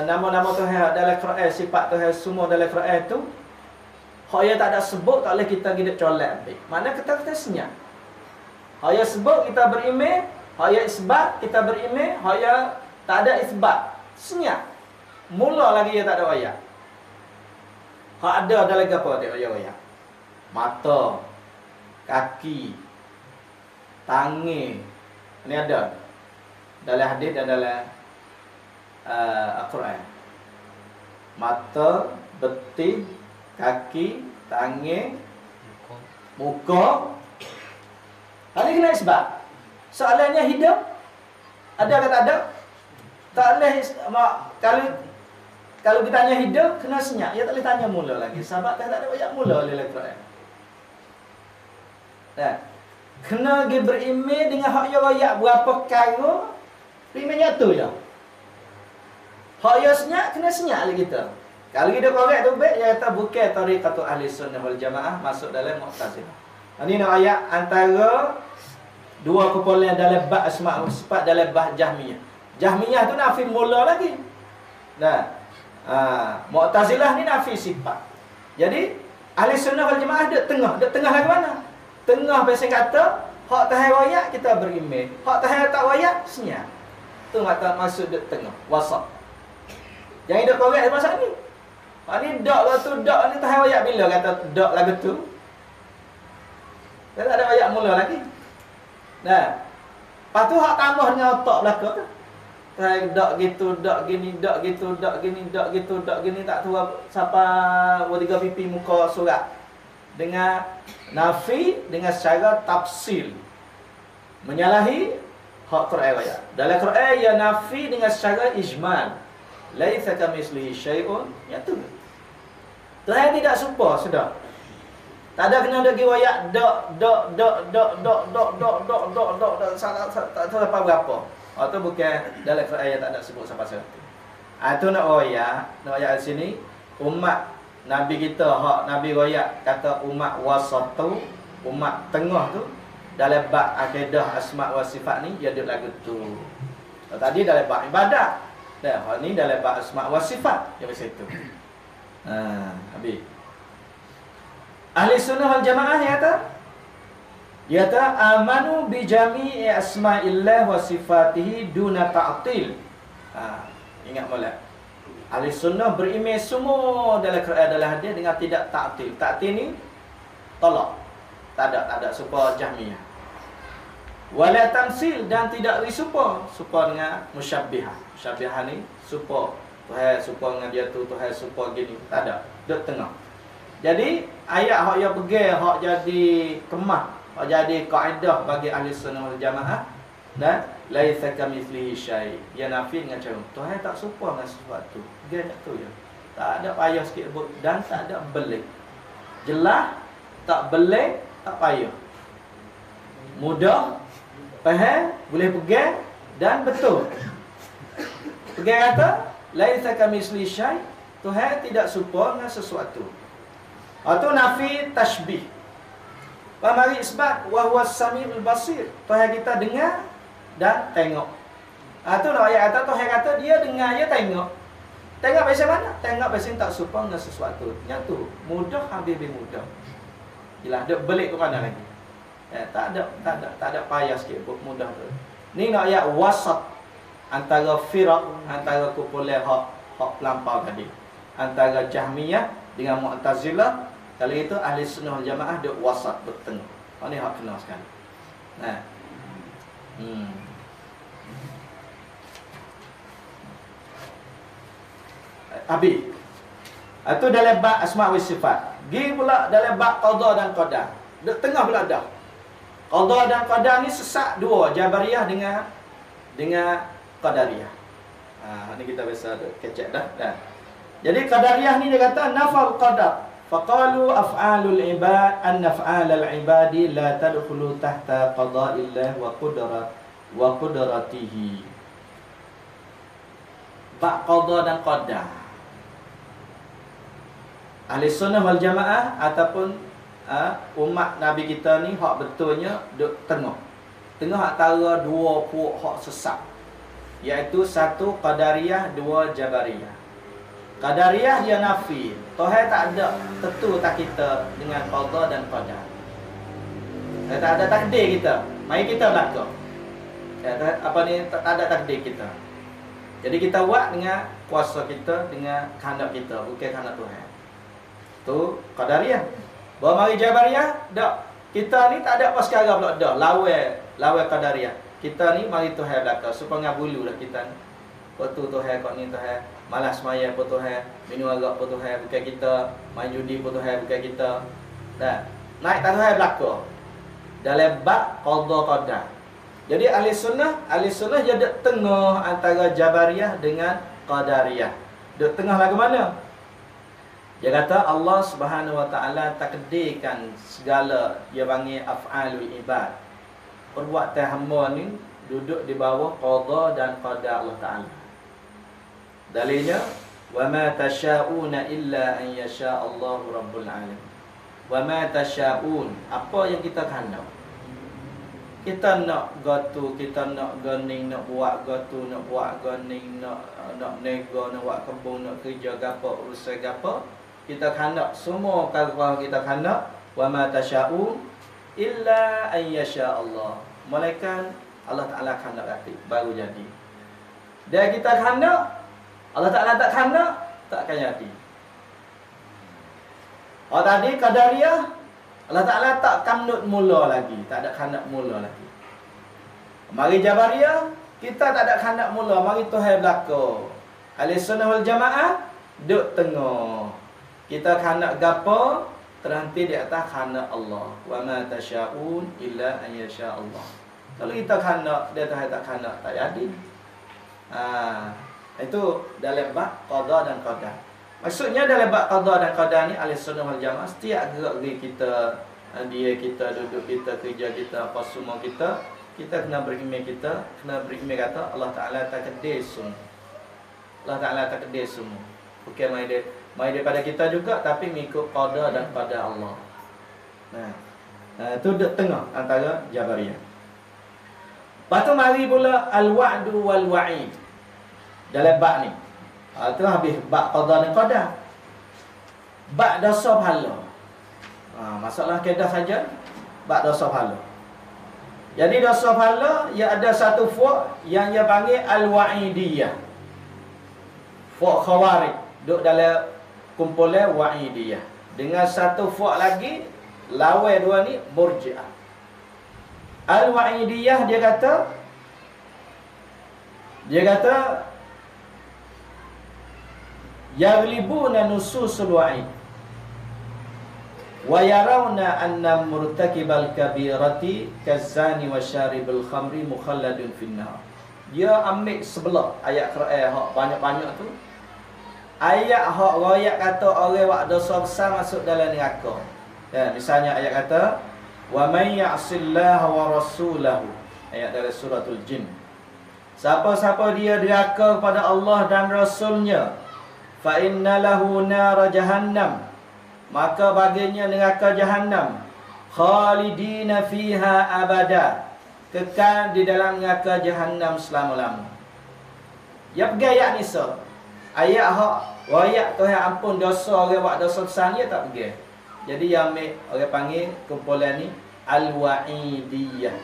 [SPEAKER 2] nama-nama Tuhan dalam Quran, sifat Tuhan semua dalam Quran tu hak dia tak ada sebut, tak boleh kita hidup colek ambil. Mana kita senyap. Hak dia sebut kita beriman, hak dia isbat kita beriman, hak dia tak ada isbat senyap. Mula lagi dia tak ada ayat. Hak ada dalam apa dia ayat? Mata, kaki, tangan. Ini ada dalam hadis dan dalam Al-Quran. Mata, betis, kaki, tangan, muka. Hari kena isbat. Soalannya hidup. Ada ke tak ada? Tak boleh. Kalau kita tanya hidup, kena senyap. Ya tak boleh tanya mula lagi. Sebab tak ada banyak mula oleh Al-Quran. Kena pergi berimej dengan hak yang rakyat berapa kara. Berimennya tu je. Hak yang senyap, kena senyap lagi kita. Kalau kita korek tu baik, dia kata bukan tariqatul ahli sunnah wal jamaah, masuk dalam Mu'tazilah. Ini nak ayat antara dua kumpulan dalam bab asma' wa sifat dalam bab Jahmiyah. Jahmiyah tu nafi mula lagi. Mu'tazilah ni nafi sifat. Jadi ahli sunnah wal jamaah dek tengah. Dek tengah lagu mana? Tengah biasa kata hak tahir royak kita beriman, hak tahir tak royak senyap. Tu maksud dek tengah, wasat. Yang dek korek masa ni. Hak ni dak lah tu, dak ni tahir royak bila kata dak lagu tu. Tak ada royak mula lagi. Lepas tu hak tambah dengan otak belakang tu. Dak gitu, dak gini, dak gitu, dak gini, dak gitu, dak gini, tak tahu siapa tiga pipi muka surat. Dengan nafi, dengan secara tafsil. Menyalahi hak Quran ayat. Dalam Quran ya nafi dengan secara ijmal. Laisa kamitslihi syai'un, ya tu. Tuhan tidak serupa sudah. Tak ada kena ada riwayat dak salah tak tahu apa berapa. Atau bukan dalam ayat tak ada sebut siapa-siapa. Itu nak ayat di sini umat Nabi kita hak Nabi royak kata umat wasatu, umat tengah tu dalam bab akidah asma wa sifat ni dia ada lagu tu. Tadi dalam bab ibadat. Hak ni dalam bab asma wa sifat dia macam tu. Habis. Ahli sunnah wal jamaah dia kata amanu bi jami'i asma'illah wa sifatihi duna ta'til. Ingat molek. Ahli sunnah beriman semua dalam Quran dalam hadis dengan tidak ta'til. Ta'til ni tolak. Tak ada serupa Jahmiyah. Wala tamsil dan tidak serupa dengan musyabbihah. Musyabbihah ni serupa Tuhan serupa dengan dia tu, Tuhan serupa gini. Tak ada. Duduk tengah. Jadi ayat hak yang pergi hak jadi kemah, hak jadi kaedah bagi ahli sunnah wal jamaah dan laisa kamitslihi syai'. Dia nafi dengan cara Tuhan tak serupa dengan sesuatu. Dia nak tu je. Tak ada payah sikit sebut dan tak ada belik. Jelas, tak belik, tak payah. Mudah, faham, boleh pegang dan betul. Pegang kata laisa kamitslihi syai', Tuhan tidak serupa dengan sesuatu. Atau nafi tashbih. Pamari isbat wa huwa as-sami'ul basir. Tuhan kita dengar dan tengok. Itu nak ayat kata Tuhan kata dia dengar, dia tengok. Tengok bahasa mana? Tengok bahasa tak serupa dengan sesuatu. Yang tu mudah habis mudah. Jelas dak belik ke mana lagi. Tak ada payah sikit mudah tu. Ni nak ayat wasat antara firaq, antara kumpulan hak pelampau tadi. Antara Jahmiyah dengan Mu'tazilah. Kalau itu ahli sunnah wal jamaah duk wasat bertengah. Ni hak kena sekali. Nah. Habis. Itu dalam bab asma' wa sifat. Gi pula dalam bab qada dan qadar. Duk tengah pula dah. Qada dan qadar ni sesak dua, Jabariyah dengan Qadariyah. Ni kita biasa kecek dah. Jadi Qadariyah ni dia kata nafal qadar. Faqalu af'alul ibad an af'alal ibadi la tadkhulu tahta qada'illah wa qudratihi. Bab qada dan qadar. Ahli sunnah wal jamaah ataupun umat Nabi kita ni hak betulnya duk tengah antara dua puak hak sesat, iaitu satu Qadariyah, dua Jabariyah. Qadariyah dia nafi, Tuhan tak ada tentu tak kita dengan qada dan qadar. Tak ada takdir kita, mai kita belaka. Apa ni, tak ada takdir kita. Jadi kita buat dengan kuasa kita, dengan kehendak kita, bukan kehendak Tuhan. Tu Qadariyah. Bahawa mari Jabariyah, dak. Kita ni tak ada apa sekarang pula dah. Lawan Qadariyah. Kita ni mari Tuhan belaka, supaya ngabulu dah kita ni. Waktu Tuhan kau ni Tuhan, malas semaya pun Tuhan, minum arak pun Tuhan, bukan kita, main judi pun Tuhan, bukan kita. Dah. Naik tak Tuhan belaka. Dalam bab qada qadar. Jadi ahli sunnah dia duk tengah antara Jabariyah dengan Qadariyah. Duk tengah lagu mana? Dia kata Allah Subhanahu Wa Taala takdirkan segala dia panggil af'alul ibad. Perbuatan hamba ni duduk di bawah qada dan qadar Allah Taala. Dalilnya wa ma tasyauna illa an yasha Allahu rabbul alamin. Wa ma tasyaun, apa yang kita kehendak. Kita nak gatu, kita nak ganing, nak buat gatu, nak buat ganing, nak nego, nak buat kebun, nak kerja gapo, urusan gapo, kita kehendak semua kalau kita kehendak, wa ma tasyaun illa an yasha Allah. Malaikat Allah Taala kehendak hati baru jadi. Dan kita kehendak, Allah Taala tak kehendak, tak akan jadi. Tadi Qadariyah, Allah Ta'ala tak kamnut mula lagi, tak ada khandak mula lagi. Mari Jabariyah, kita tak ada khandak mula, mari Tuhan belaka. Ahli sunnah wal jamaah duk tengah. Kita khandak gapo terhenti di atas khandak Allah. Wa ma tasyaun illa an yasha Allah. Kalau kita khandak dia Tuhan tak khandak, tak jadi. Itu dalam bab qada dan qadar. Maksudnya dalam bab qada dan qadar ni ahli sunnah wal jamaah setiap gerak kita, dia kita duduk kita kerja kita apa semua kita kena beriman, kita kena beriman kata Allah Taala takdir semua. Allah Taala takdir semua. Bukan mai daripada kita juga, tapi mengikut qada dan qadar Allah. Itu tengah antara Jabariyah. Lepas tu mari pula al-wa'du wal wa'id dalam bab ni. Itu habis bab qada dan qadar. Bab dosa pahala. Masalah kedah saja bab dosa pahala. Jadi dosa pahala ia ada satu fuq yang dia panggil al-wa'idiyah. Fuq khawarij duduk dalam kumpulan wa'idiyah. Dengan satu fuq lagi lawan dua ni murji'ah. Al-wa'idiyah dia kata yaglibuna nususul wa'id wa yarawna anna murtakibal kabirati kazzani wa syaribul khamri mukhalladun finnar. Dia ambil sebelah ayat Quran hak banyak-banyak tu. Ayat hak royak kata orang buat dosa besar masuk dalam neraka. Misalnya ayat kata wa may ya'sillaha wa rasulahu, ayat dari suratul jin. Siapa-siapa dia deraka kepada Allah dan Rasulnya, fa inna lahu nar jahannam, maka baginya neraka jahannam, khalidina fiha abada, kekal di dalam neraka jahannam selama-lamanya. Ya pergi ayat Nisa. ayat hak royak Tuhan ampun dosa orang buat dosa besar dia tak pergi. Jadi yang ambil orang panggil kumpulan ni al-wa'idiyah.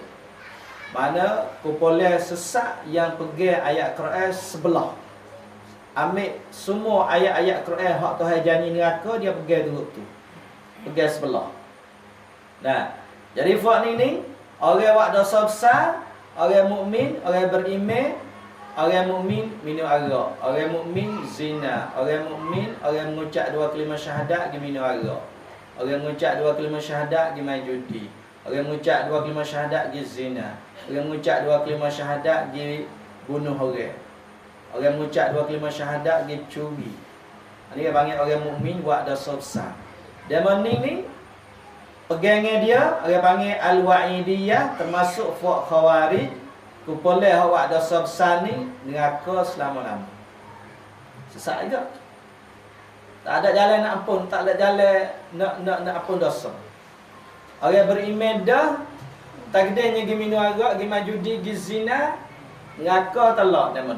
[SPEAKER 2] Mana kumpulan sesat yang pergi ayat Quran sebelah. Ambil semua ayat-ayat Quran hak Tuhan janji neraka dia pergi turut tu. Pergi sebelah. Nah, jadi fak ni orang buat dosa besar, orang mukmin, orang beriman, orang mukmin minum arak, orang mukmin zina, orang mukmin orang mengucap dua kalimah syahadat pergi minum arak. Orang mengucap dua kalimah syahadat pergi main judi. Orang mengucap dua kalimah syahadat pergi zina. Orang mengucap dua kalimah syahadat pergi bunuh orang. Orang mengucap dua kalimah syahadat pergi curi. Ini dia panggil orang mukmin buat dosa besar. Dia mening ni pegangnya dia orang panggil al-wa'idiyah, termasuk fuq khawarij. Kumpulan hak buat dosa besar ni neraka selama-lama. Sesat juga. Tak ada jalan nak ampun, tak ada jalan nak ampun dosa. Orang beriman dah takdirnya pergi minum arak, pergi main judi, pergi zina, neraka telak nama.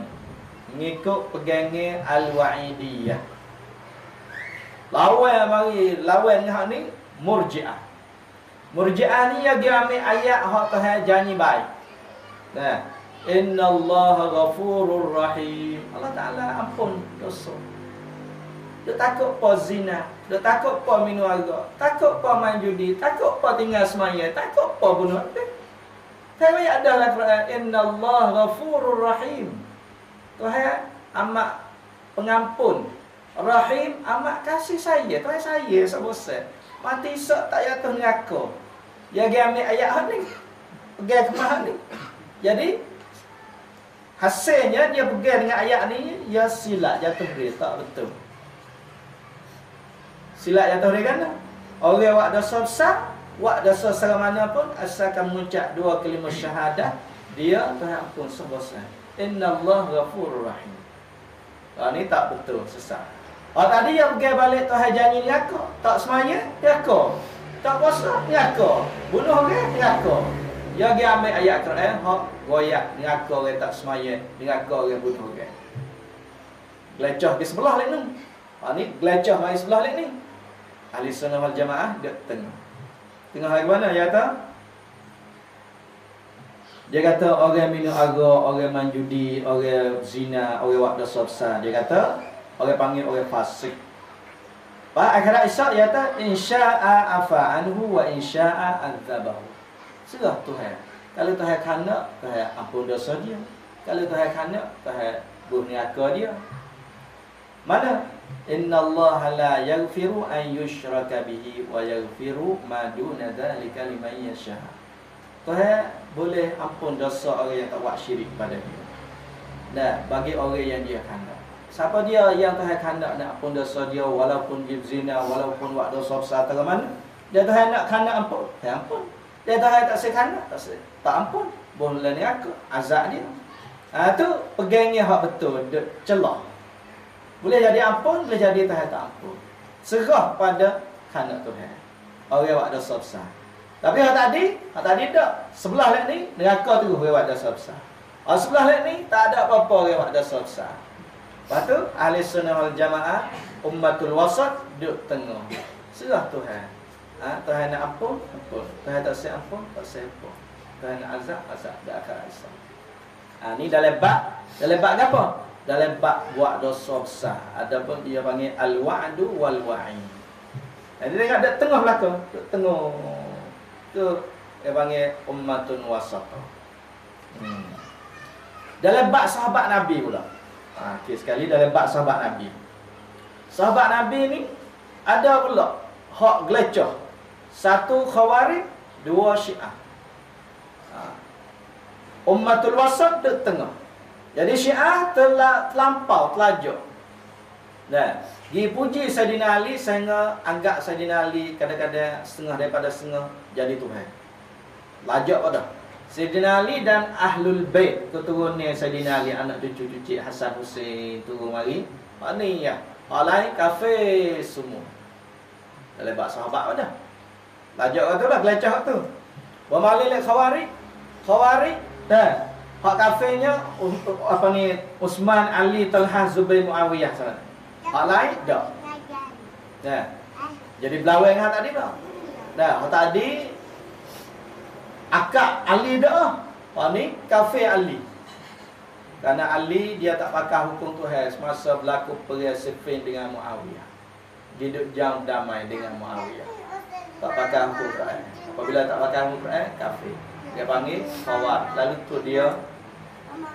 [SPEAKER 2] Mengikut pegangnya al-wa'idiyah. Lawan hak ni murji'ah. Murji'ah ni dia ambil ayat hak Tuhan janji baik. Nah, innallaha ghafurur rahim. Allah Taala ampun dosa. Dia takut apa zina, dia takut apa minum arak, takut apa main judi, takut apa tinggal semaya, takut apa bunuh. Tapi adalah Quran, innallaha ghafurur rahim. Tuhan amat pengampun, rahim amat kasih saya. Tuhan saya sebosat. Mati sok tak jatuh neraka. Dia ambil ayat ni. Pergi ke mana ni? Jadi hasilnya dia pergi dengan ayat ni, ya silap jatuh dia tak betul. Silap jatuh dia kan? Orang buat dosa besar, buat dosa besar mana pun, asalkan mengucap dua kalimah syahadah, dia Tuhan ampun sebosat. Innallaha ghafurur rahim. Ni tak betul, sesat. Tadi yang pergi balik Tuhan janji neraka, tak semaya, neraka. Tak puasa, neraka. Bunuh orang, neraka. Dia pergi ambil ayat Quran, hak royak neraka orang tak semaya, neraka orang bunuh orang. Gelecah di sebelah lain ni. Ni gelecah mari sebelah lain ni. Ahli sunnah wal jamaah dekat tengah. Tengah hari mana dia kata? Dia kata orang minum arak, orang main judi, orang zina, orang buat dosa besar. Dia kata orang panggil orang fasik. Pak akhirat Isyak dia kata insya'a afa anhu wa insya'a adzabahu. Serah Tuhan. Kalau Tuhan kanak, Tuhan ampun dosa dia. Kalau Tuhan kanak, Tuhan bunuh neraka dia. Mana? Innallaha la yaghfiru an yushraka bihi wa yaghfiru ma duna dzalika liman yasha. Tuhan boleh ampun dosa orang yang tak buat syirik pada dia. Dan bagi orang yang dia kanak. Siapa dia yang Tuhan kanak nak ampun dosa dia, walaupun dia zina, walaupun buat dosa besar terlalu mana, dia Tuhan nak kanak ampun, Tuhan ampun. Dia Tuhan tak sekanak, tak ampun, boleh neraka, azab dia. Tu pegangnya hak betul, celah. Boleh jadi ampun, boleh jadi Tuhan tak ampun. Serah pada kanak Tuhan. Orang buat dosa besar. Tapi hak tadi tak. Sebelah lek ni neraka tu orang buat dosa besar. Sebelah lek ni tak ada apa-apa orang buat dosa besar. Lepas tu ahli sunnah wal jamaah ummatul wasat duduk tengah. Serah Tuhan. Tuhan nak ampun, ampun. Tuhan tak say ampun, tak say ampun. Tuhan nak azab, azab. Dia akan azab. Ni dalam bab apa? Dalam bab buat dosa besar. Adapun dia panggil al-wa'du wal wa'id. Dia tengok dekat tengah belakang, dekat tengah. Tu dia panggil ummatun wasata. Dalam bab sahabat Nabi pula. Sekali dalam bab sahabat Nabi. Sahabat Nabi ni ada pula hak gelecah. Satu Khawarij, dua Syiah. Ummatul wasat di tengah. Jadi Syiah terlampau, telajak. Dan dipuji Sayyidina Ali sehingga anggap Sayyidina Ali kadang-kadang setengah daripada setengah jadi Tuhan. Lajak pada Sayyidina Ali dan Ahlul Bait, keturunnya Sayyidina Ali, anak cucu-cucu Hasan Hussein turun mari. Mana ya? Orang lain kafir semua. Dalam bab sahabat pada. Lajak tu lah, gelecah tu. Bermalih lek Khawarij dan Hak kafirnya apa ni Utsman, Ali, Talhah, Zubair, Muawiyah sana. Hak lain tak. Nah. Jadi belawai dengan hak tadi tak? Dah, hak tadi akak Ali dah. Hak ni kafir Ali. Karena Ali dia tak pakai hukum Tuhan semasa berlaku perang Siffin dengan Muawiyah. Dia duduk jam damai dengan Muawiyah. Tak pakai hukum Quran. Apabila tak pakai hukum Quran, kafir. Dia panggil khawar. Lalu tu dia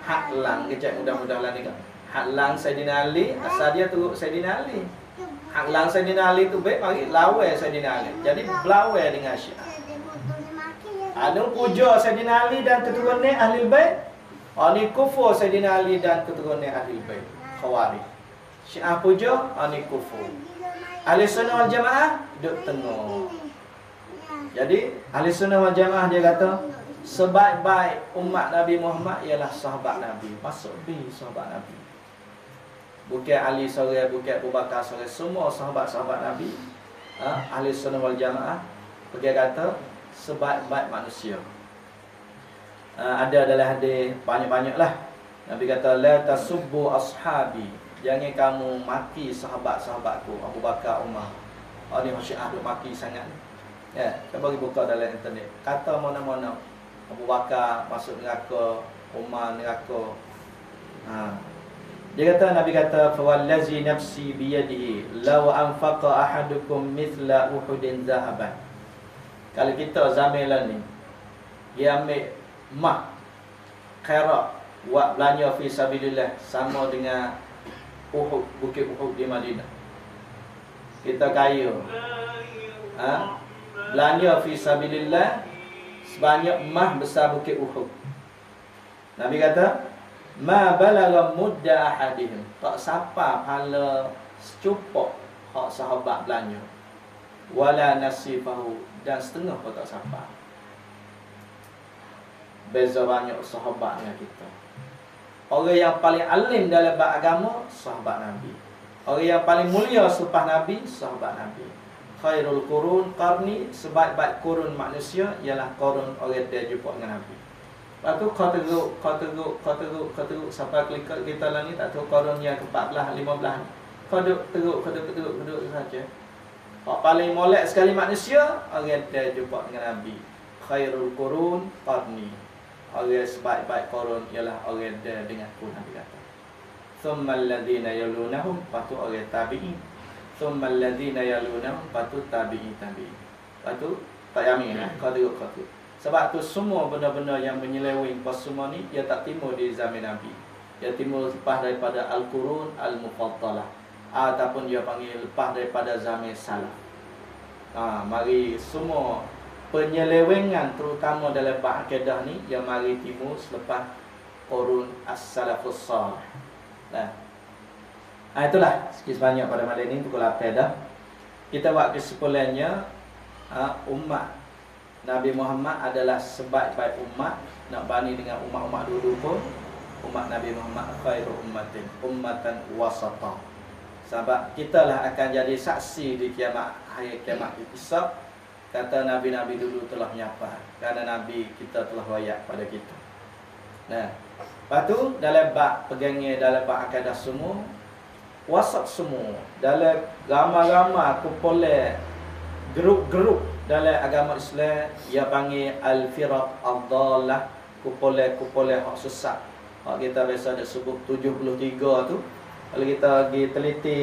[SPEAKER 2] haklang kecek mudah-mudahan ni kan. Haklang Saidina Ali, asal dia turut Saidina Ali. Haklang Saidina Ali tu baik mari lawan Saidina Ali. Jadi berlawan dengan Syiah. Ada puja Saidina Ali dan keturunan Ahlul Bait. Ni kufur Saidina Ali dan keturunan Ahlul Bait. Khawarij. Syiah puja, ni kufur. Ahli Sunnah wal Jamaah duduk tengah. Jadi Ahli Sunnah wal Jamaah dia kata sebaik-baik umat Nabi Muhammad ialah sahabat Nabi. Masuk di sahabat Nabi. Bukan Ali seorang, bukan Abu Bakar seorang, semua sahabat-sahabat Nabi. Ahli Sunnah wal Jamaah dia kata sebaik-baik manusia. Ada dalam hadis banyak-banyaklah. Nabi kata la tasubbu ashabi. Jangan kamu maki sahabat-sahabatku Abu Bakar, Umar. Ni Syiah duk maki sangat. Ya, kita bagi buka dalam internet. Kata mana-mana Abu Bakar masuk neraka, Umar neraka. Dia kata Nabi kata fa wallazi nafsi biyadihi law anfaqa ahadukum mithla uhudin zahaban. Kalau kita zaman ni dia ambil mah khairat buat belanja fi sabilillah sama dengan Uhud, bukit Uhud di Madinah. Kita kaya. Belanja fi sabilillah sebanyak mah besar bukit Uhud. Nabi kata, "Ma balagha mudda ahadihim." Tak sapa pahala secupok hak sahabat belanja. Wala nasifahu, dan setengah pun tak sapa. Beza banyak sahabat dengan kita. Orang yang paling alim dalam bab agama, sahabat Nabi. Orang yang paling mulia selepas Nabi, sahabat Nabi. Khairul qurun qarni, sebaik-baik kurun manusia ialah kurun orang dia jumpa dengan Nabi. Lepas tu kau teruk sampai kita lah ni tak tahu kurun yang ke-14, 15 ni. Kau teruk saja. Hak paling molek sekali manusia, orang dia jumpa dengan Nabi. Khairul qurun qarni. Orang sebaik-baik korun ialah orang dia dengan aku, Nabi kata. Thummal ladzina yalunahum, patu orang tabi'in. Thummal ladzina yalunahum, patu tabi'in. Patu tak yamin lah, kau tengok. Sebab tu semua benda-benda yang menyeleweng pas semua ni dia tak timbul di zaman Nabi. Dia timbul lepas daripada al-qurun al-mufaddalah, ataupun dia panggil lepas daripada zaman salaf. Mari semua penyelewengan terutama dalam bab akidah ni yang mari timbul selepas qurun as-salafus salih. Itulah sikit sebanyak pada malam ni pukul 8 dah. Kita buat kesimpulannya, umat Nabi Muhammad adalah sebaik-baik umat. Nak banding dengan umat-umat dulu pun, umat Nabi Muhammad khairu ummatin, ummatan wasata. Sebab kita lah akan jadi saksi di kiamat, hari kiamat hisab. Kata Nabi-Nabi dulu telah menyapa, kerana Nabi kita telah wayak pada kita. Lepas tu dalam bab pegangnya, dalam bab akidah semua, wasat semua, dalam ramai-ramai kumpulan grup-grup dalam agama Islam, ia panggil al-firaq ad-dallah, kumpulan hak sesat. Hak kita biasa ada sebut 73 tu. Kalau kita pergi teliti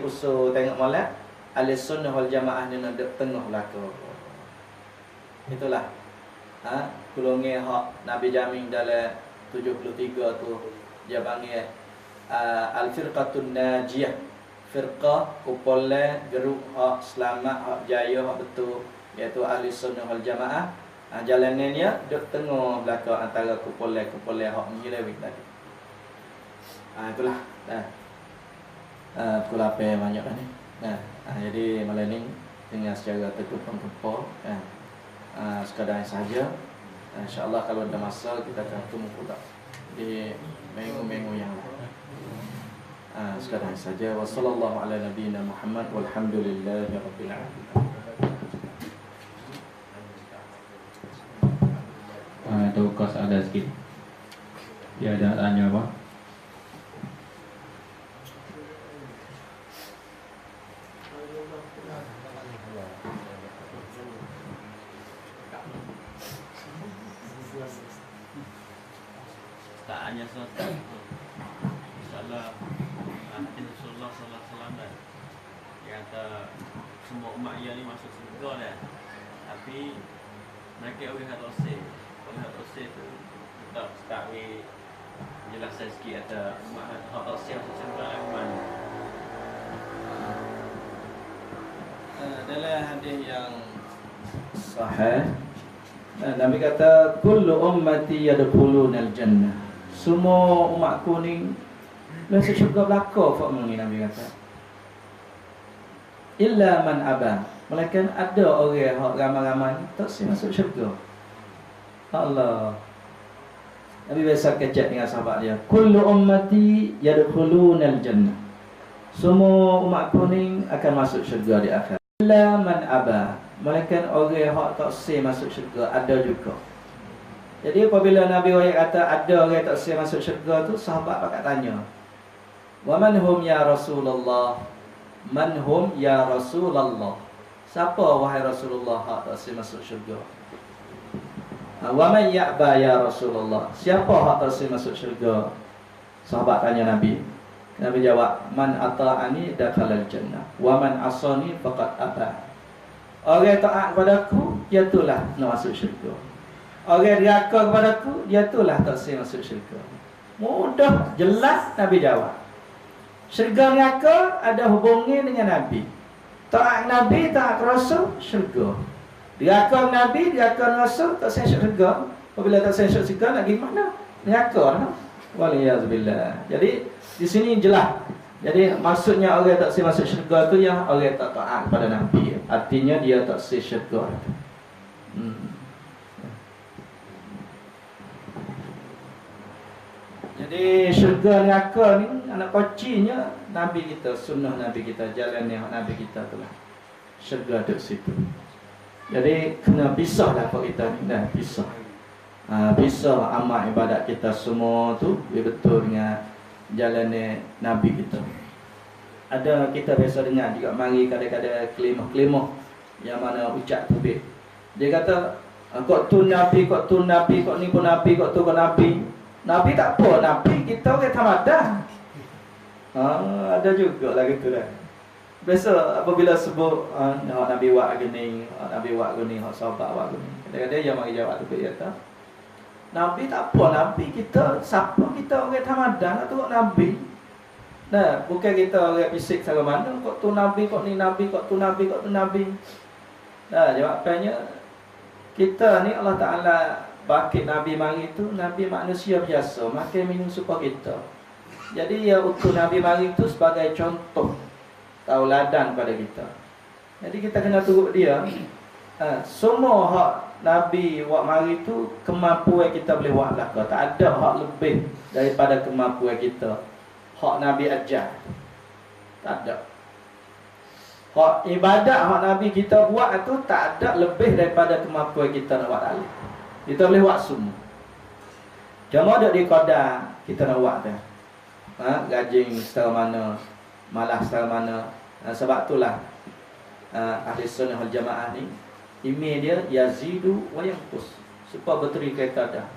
[SPEAKER 2] usul tengok molek, Ahli Sunnah wal Jamaah ni nak tengah belaka. Itulah golongan hak Nabi jamin dalam 73 tu dia panggil al-firqatun najiyah. Firqah kumpulan grup hak selamat, hak jaya, hak betul, iaitu Ahli Sunnah wal Jamaah. Jalanannya duk tengah belaka antara kumpulan hak menyeleweng tadi. Itulah. Pukul 8 banyak kan ni. Jadi malam ni dengan secara tertumpang-tumpang sekadar saja. InsyaAllah kalau ada masa kita akan bertemu pula di minggu-minggu yang lain. Sekadar saja. Wassallallahu ala nabiyina Muhammad walhamdulillahi rabbil alamin.
[SPEAKER 3] Tugas ada sikit. Dia ada tanya apa?
[SPEAKER 4] Tak hanya satu masalah hadis Rasulullah sallallahu alaihi wasallam dah. Dia kata semua umat dia ni masuk surga dah. Tapi mereka oleh hak dosa. Oleh hak dosa tu tak sekali penjelasan sikit kata umat hak dosa masuk surga lah mana.
[SPEAKER 2] Dalam hadis yang sahih, Nabi kata kullu ummati yadkhulunal jannah. Semua umatku ni masuk syurga belaka fakmu ni, Nabi kata. Illa man aba. Melainkan ada orang yang ramai-ramai tak masuk syurga. Allah. Nabi biasa kecek dengan sahabat dia. Kullu ummati yadkhulunal jannah. Semua umatku ni akan masuk syurga di akhir. Illa man aba. Melainkan orang yang tak masuk syurga ada juga. Jadi apabila Nabi Wahid kata ada orang tak sah masuk syurga tu, sahabat pakat tanya, wa man hum ya Rasulullah? Man hum ya Rasulullah? Siapa wahai Rasulullah hak tak sah masuk syurga? Wa man ya'ba ya Rasulullah? Siapa hak tak sah masuk syurga? Sahabat tanya Nabi. Nabi jawab, man ata'ani dakhalal jannah wa man asani faqad aba. Orang taat kepadaku, dia itulah nak masuk syurga. Orang derhaka kepadaku, dia itulah tak sah masuk syurga. Mudah, jelas Nabi jawab. Syurga neraka ada hubungan dengan Nabi. Taat Nabi, taat Rasul, syurga. Derhaka Nabi, derhaka Rasul, tak sah syurga. Apabila tak sah syurga, nak pergi mana? Neraka lah. Waliyahzubillah. Jadi di sini jelas. Jadi maksudnya orang tak sah masuk syurga tu yang orang tak taat pada Nabi. Artinya dia tak sah syurga. Jadi syurga neraka ni anak kocinya Nabi kita, sunnah Nabi kita, jalan yang Nabi kita tu lah. Syurga duduk situ. Jadi kena pisahlah kau kita ni, dah pisah. Pisah amal ibadat kita semua tu betul dengan jalan Nabi kita. Ada kita biasa dengar juga mari kadang-kadang kelimah-kelimah yang mana ucap tubik. Dia kata kau tu Nabi, kau tu Nabi, kau ni pun Nabi, kau tu kau Nabi. Nabi tak apa, Nabi kita orang tamadah. Ada juga lah gitu dah. Biasa apabila sebut Nabi buat gini, Nabi buat gini, sahabat buat gini. Kadang-kadang dia mari jawab tu dia kata, Nabi tak apa, Nabi kita siapa kita orang tamadah nak tengok Nabi. Nah, bukan kita orang fisik sama mana, kok tu Nabi, kok ni Nabi, kok tu Nabi, kok tu Nabi. Nah, jawapannya kita ni Allah Ta'ala bakit Nabi mari tu, Nabi manusia biasa, makan minum supaya kita. Jadi ya utuh Nabi mari tu sebagai contoh tauladan pada kita. Jadi kita kena turut dia. Semua hak Nabi buat mari tu kemampuan kita boleh buat lah. Tak ada hak lebih daripada kemampuan kita. Hak Nabi ajar. Tak ada. Hak ibadat hak Nabi kita buat tu tak ada lebih daripada kemampuan kita nak buat tali. Kita boleh buat semua. Cuma ada di qadar kita nak buat dah. Gajing setara mana, malah setara mana. Sebab itulah ahli sunnah wal jamaah ni email dia yazidu wa yanqus. Supaya berteri kereta dah.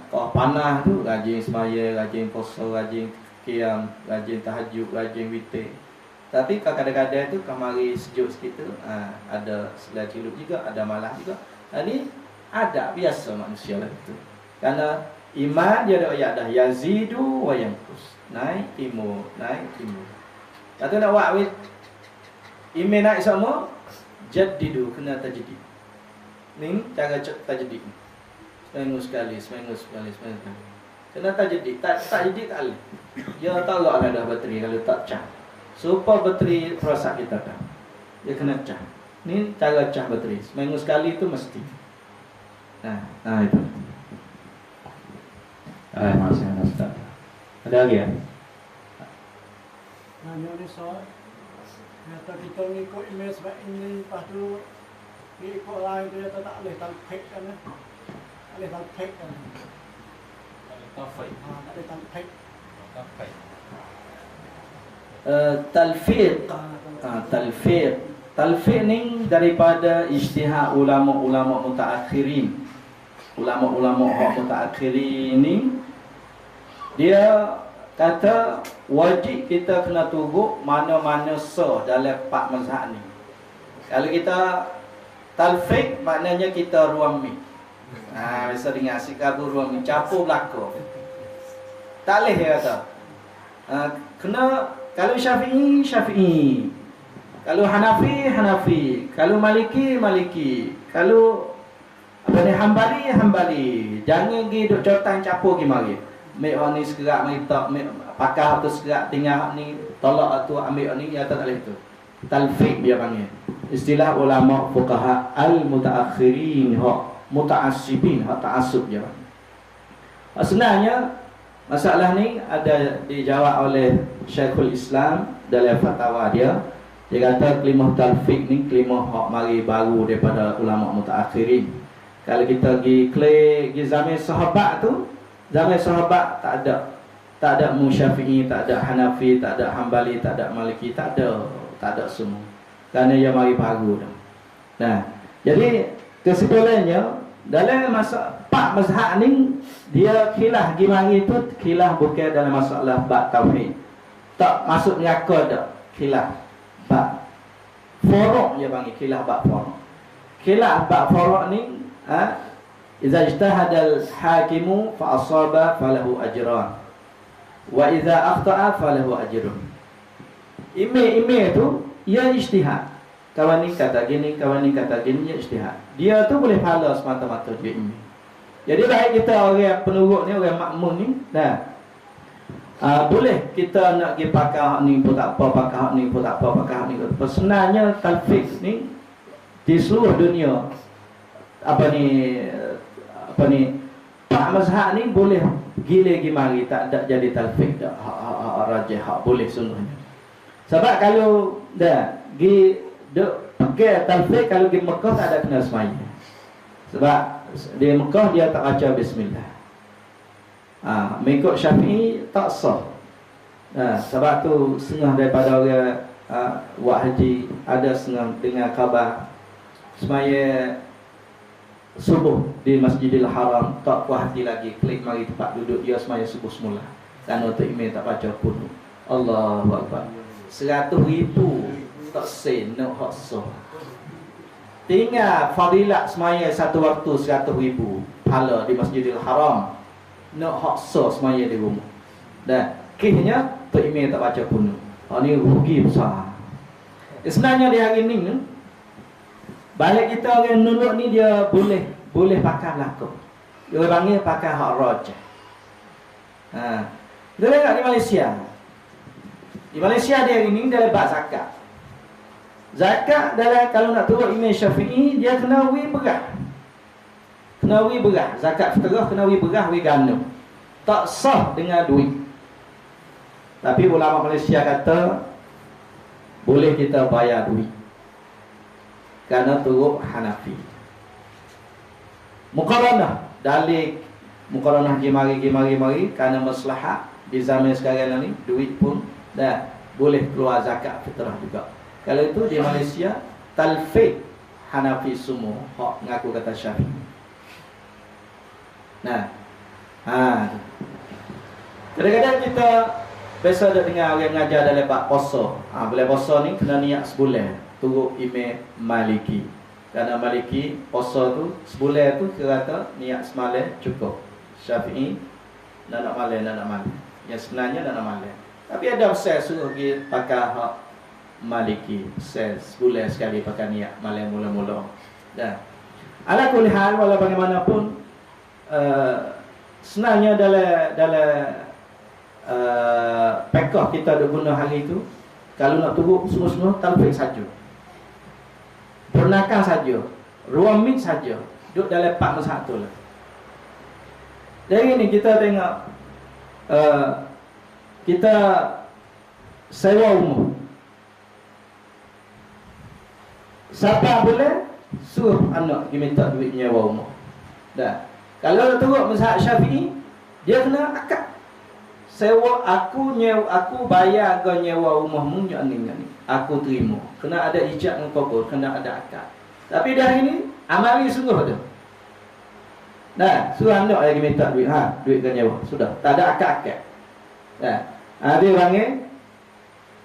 [SPEAKER 2] Kalau panah tu rajin semaya, rajin puasa, rajin qiyam, rajin tahajud, rajin witir. Tapi kadang-kadang tu kamari sejuk sikit tu ada sebelah ciluk juga, ada malah juga. Ini ada biasa manusia lah itu. Karena iman dia ada ayat dah yazidu wa yanqus. Naik timur, naik timur. Kata nak buat iman naik sama jaddidu, kena tajdid. Ni cara tajdid. Seminggu sekali, seminggu sekali, seminggu sekali. Kena tajdid, tak tajdid tak boleh. Dia taraklah dah bateri kalau tak cah. Supaya bateri perosak kita dah. Dia kena cah. Ni cara cah bateri. Seminggu sekali tu mesti. Nah itu.
[SPEAKER 3] Masih ada Ustaz. Ada lagi ya?
[SPEAKER 5] Nanya ni soal. Kata kita ngikut email sebab ini, lepas tu ngikut lain tu dia tak boleh talpek kan. Tak boleh talpek kan.
[SPEAKER 4] Taufik.
[SPEAKER 5] Tak ada tampik.
[SPEAKER 4] Taufik.
[SPEAKER 2] Talfiq. Talfiq. Talfiq ni daripada ijtihad ulama-ulama mutaakhirin. Ulama-ulama mutaakhirin ni dia kata wajib kita kena tunggu mana-mana sah dalam 4 mazhab ni. Kalau kita talfiq maknanya kita ruami. Biasa dengar sikap ruami capur belaka. Tak boleh dia kata. Kena kalau Syafi'i, Syafi'i. Kalau Hanafi, Hanafi. Kalau Maliki, Maliki. Kalau Hambali, Hambali. Jangan pergi duk cotan capur pergi mari. Mek orang ni segerak mari tak, mek pakar tu segerak tinggal ni, tolak tu ambil ni, ya tak boleh tu. Talfiq dia panggil. Istilah ulama fuqaha al-mutaakhirin, mutaassibin, ta'assub dia. Sebenarnya masalah ni ada dijawab oleh Syekhul Islam dalam fatwa dia. Dia kata kelimah talfiq ni kelimah hak mari baru daripada ulama mutaakhirin. Kalau kita pergi zaman sahabat tu, zaman sahabat tak ada Syafi'i, tak ada Hanafi, tak ada Hambali, tak ada Maliki, tak ada semua. Kerana dia mari baru dah. Nah, jadi kesimpulannya dalam masa 4 mazhab ni dia khilaf gimana tu khilaf bukan dalam masalah bab tauhid. Tak masuk neraka dak khilaf bab furu' dia panggil khilaf bab furu'. Khilaf bab furu' ni idza ijtahada al-hakimu fa asaba falahu ajran wa idza akhta'a falahu ajrun. Ime tu ia ijtihad. Kawan ni kata gini, kawan ni kata gini, dia ijtihad. Dia tu boleh pahala semata-mata dia ime. Jadi baik kita orang penurut ni, orang makmum ni, boleh kita nak pergi pakar hak ni pun tak apa, pakar hak ni pun tak apa, pakar hak ni. Sebenarnya talfiq ni di seluruh dunia apa ni 4 mazhab ni boleh gila gimari, tak ada jadi talfiq dak. Hak rajih, hak boleh sebenarnya. Sebab kalau dah gi duk pakai talfiq, kalau di Mekah tak ada kena semaya. Sebab di Mekah dia tak baca bismillah. Mengikut Syafi'i tak sah. Sebab tu setengah daripada orang buat haji ada setengah dengar khabar semaya subuh di Masjidil Haram tak puas hati lagi, klik mari tempat duduk dia semaya subuh semula. Kerana tu imam tak baca pun. Allahu Akbar. 100,000 tak sen nak hak sah. Tinggal fadilat semaya satu waktu 100,000 pahala di Masjidil Haram. Nak hak sah semaya di rumah. Dan kisahnya tu imam tak baca pun. Ni rugi besar. Sebenarnya di hari ni balik kita orang nuluk ni dia boleh pakai belakang. Dia panggil pakai hak rajah. Kita tengok di Malaysia. Di Malaysia dia hari ni dia lebat zakat. Zakat dalam kalau nak turut Imam Syafi'i dia kena wi berah. Kena wi berah. Zakat fitrah kena wi berah, wi gandum. Tak sah dengan duit. Tapi ulama Malaysia kata boleh kita bayar duit. Kerana turut Hanafi. Muqaranah dalil muqaranah gimari kerana maslahat di zaman sekarang ni duit pun dah boleh keluar zakat fitrah juga. Kalau itu di Malaysia talfiq Hanafi semua hak ngaku kata Syafi'i. Kadang-kadang kita biasa ada dengar orang mengajar dalam bab puasa. Bila puasa ni kena niat sebulan turut Imam Maliki. Kerana Maliki puasa tu sebulan tu dia kata niat semalam cukup. Syafi'i nak malam. Yang sebenarnya nak malam. Tapi ada saya suruh pergi pakai hak Maliki. Saya sebulan sekali pakai niat malam mula-mula. Dan ala kulli hal walau bagaimanapun sebenarnya dalam pekah kita ada guna hari itu. Kalau nak turut semua-semua talfiq saja. Pernakan saja. Ruamid saja. Duduk dalam 4 mazhab tu lah. Jadi ni kita tengok kita sewa rumah. Siapa boleh suruh anak dia minta duit nyewa rumah. Dah. Kalau turut mazhab Syafi'i Dia kena akad. Sewa aku bayar kau nyewa rumahmu ni. Aku terima. Kena ada ijab dan kabul, kena ada akad. Tapi dah ini amali sungguh tu. Nah, suruh anak lagi minta duit, duit kau nyewa. Sudah, tak ada akad-akad. Nah, dia panggil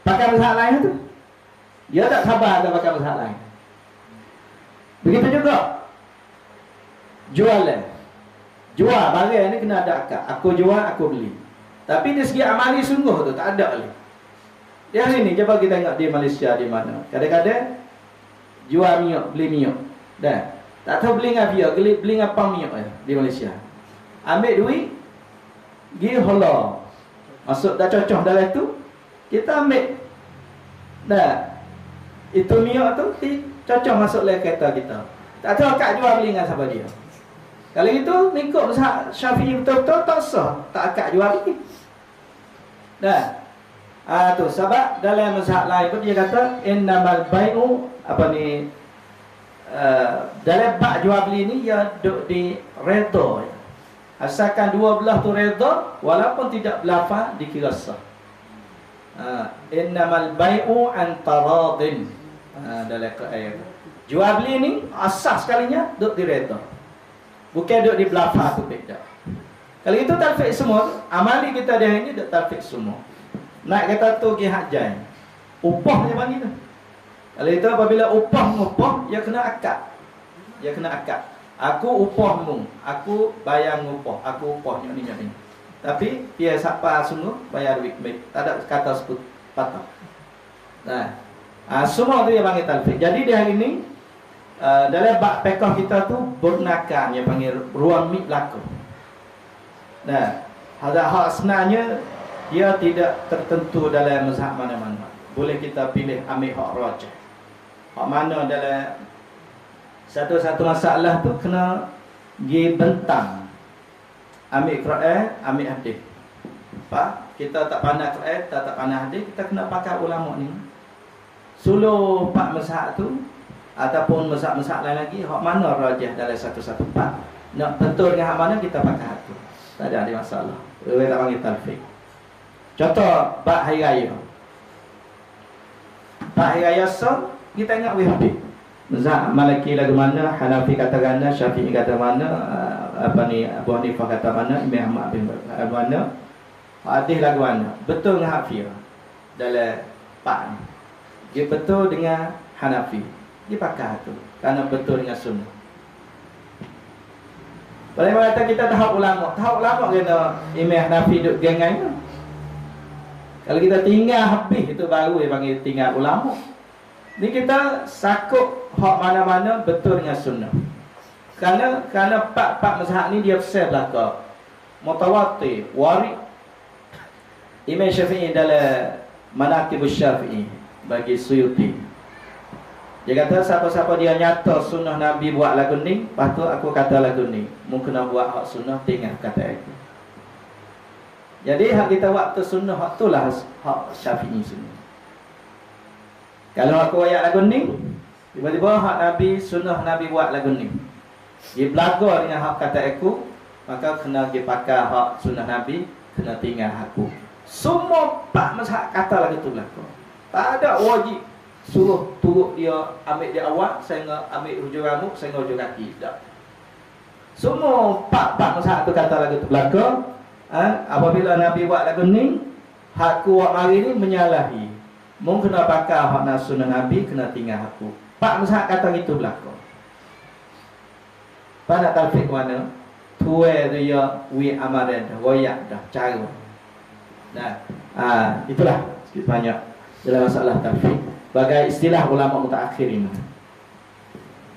[SPEAKER 2] pakai mazhab lain tu. Dia tak sabar ada pakai mazhab lain. Begitu juga jualan. Jual barang ni kena ada akad. Aku jual, aku beli. Tapi dari segi amali sungguh tu tak ada lagi. Dia hari ni cuba kita tengok di Malaysia di mana. Kadang-kadang jual minyak, beli minyak. Dah. Tak tahu beli ngapa, beli ngapa minyak di Malaysia. Ambil duit, pergi hola. Masuk dah cocok dalam tu, kita ambil. Dah. Itu minyak tu cocok masuk dalam kereta kita. Tak tahu akak jual beli dengan siapa dia. Kalau itu mengikut mazhab Syafi'i betul-betul tak sah, tak akad jual lagi. Dah. Tu sebab dalam mazhab lain pun dia kata innamal bai'u dalam bab jual beli ni ya duk di redha. Asalkan dua belah tu redha walaupun tidak berlafaz dikira sah. Innamal bai'u an taradin. Dalam ayat. Jual beli ni asas sekalinya duk di redha. Bukan duk di belafaz tu beda. Kalau itu talfiq semua, amali kita dah ini duk talfiq semua. Nak kata tu pergi hajai. Upah je bagi tu. Kalau itu apabila upah, ya kena akad. Ya kena akad. Aku upahmu, aku bayar upah, aku upah ni. Tapi dia siapa semua bayar duit. Tak ada kata sebut patah. Nah, semua tu yang panggil talfiq. Jadi di hari ini dalam bab fiqh kita tu bernakan yang panggil ruang mik laku. Nah, ada hak sebenarnya dia tidak tertentu dalam mazhab mana-mana. Boleh kita pilih ambil hak rajih. Hak mana dalam satu-satu masalah tu kena pergi bentang. Ambil Quran, ambil hadis. Pak, kita tak pandai Quran, tak pandai hadis, kita kena pakai ulama ni. Suluh pak mazhab tu ataupun mazhab-mazhab lain lagi, hak mana rajih dalam satu-satu pak. Nak betul dengan hak mana kita pakai hak tu. Tak ada masalah. Kita tak panggil talfiq. Contoh bab hari raya. Bab hari raya so kita tengok wahdi. Mazhab Maliki lagu mana, Hanafi kata mana, Syafi'i kata mana, Abu Hanifah kata mana, Imam Ahmad bin mana, hadis lagu mana. Betul dengan Hafiyah dalam bab ni. Dia betul dengan Hanafi. Dia pakai tu kerana betul dengan sunnah. Boleh kata kita tahap ulama kena Imam Hanafi duk gengai tu. Kalau kita tinggal habis itu baru dia panggil tinggal ulama. Ni kita sakut hak mana-mana betul dengan sunnah. Kerana pak mazhab ni dia besar belaka. Mutawatir, warid. Imam Syafi'i dalam Manaqib Syafi'i bagi Suyuti. Dia kata siapa-siapa dia nyata sunnah Nabi buat lagu ni, lepas tu aku kata lagu ni. Mungkin nak buat hak sunnah tinggal kata aku. Jadi hak kita waktu sunnah hak tu lah hak Syafi'i sunnah. Kalau aku ayat lagu ni, tiba-tiba hak Nabi sunnah Nabi buat lagu ni. Dia belaga dengan hak kata aku, maka kena dia pakai hak sunnah Nabi, kena tinggal aku. Semua pak mazhab kata lagu tu belaga. Tak ada wajib suruh turut dia ambil dia awak, saya ambil hujung rambut, saya hujung kaki. Tak. Semua pak mazhab tu kata lagu tu belaga. Apabila Nabi buat lagu ni, hak ku hari ni menyalahi. Mungkin kena pakai hak sunnah Nabi, kena tinggal aku. Pak mazhab kata gitu belaka. Pada talfiq mana? Tuai dia wi amaran dah, royak dah, cara. Nah, itulah sikit banyak dalam masalah talfiq. Bagai istilah ulama mutaakhir ini.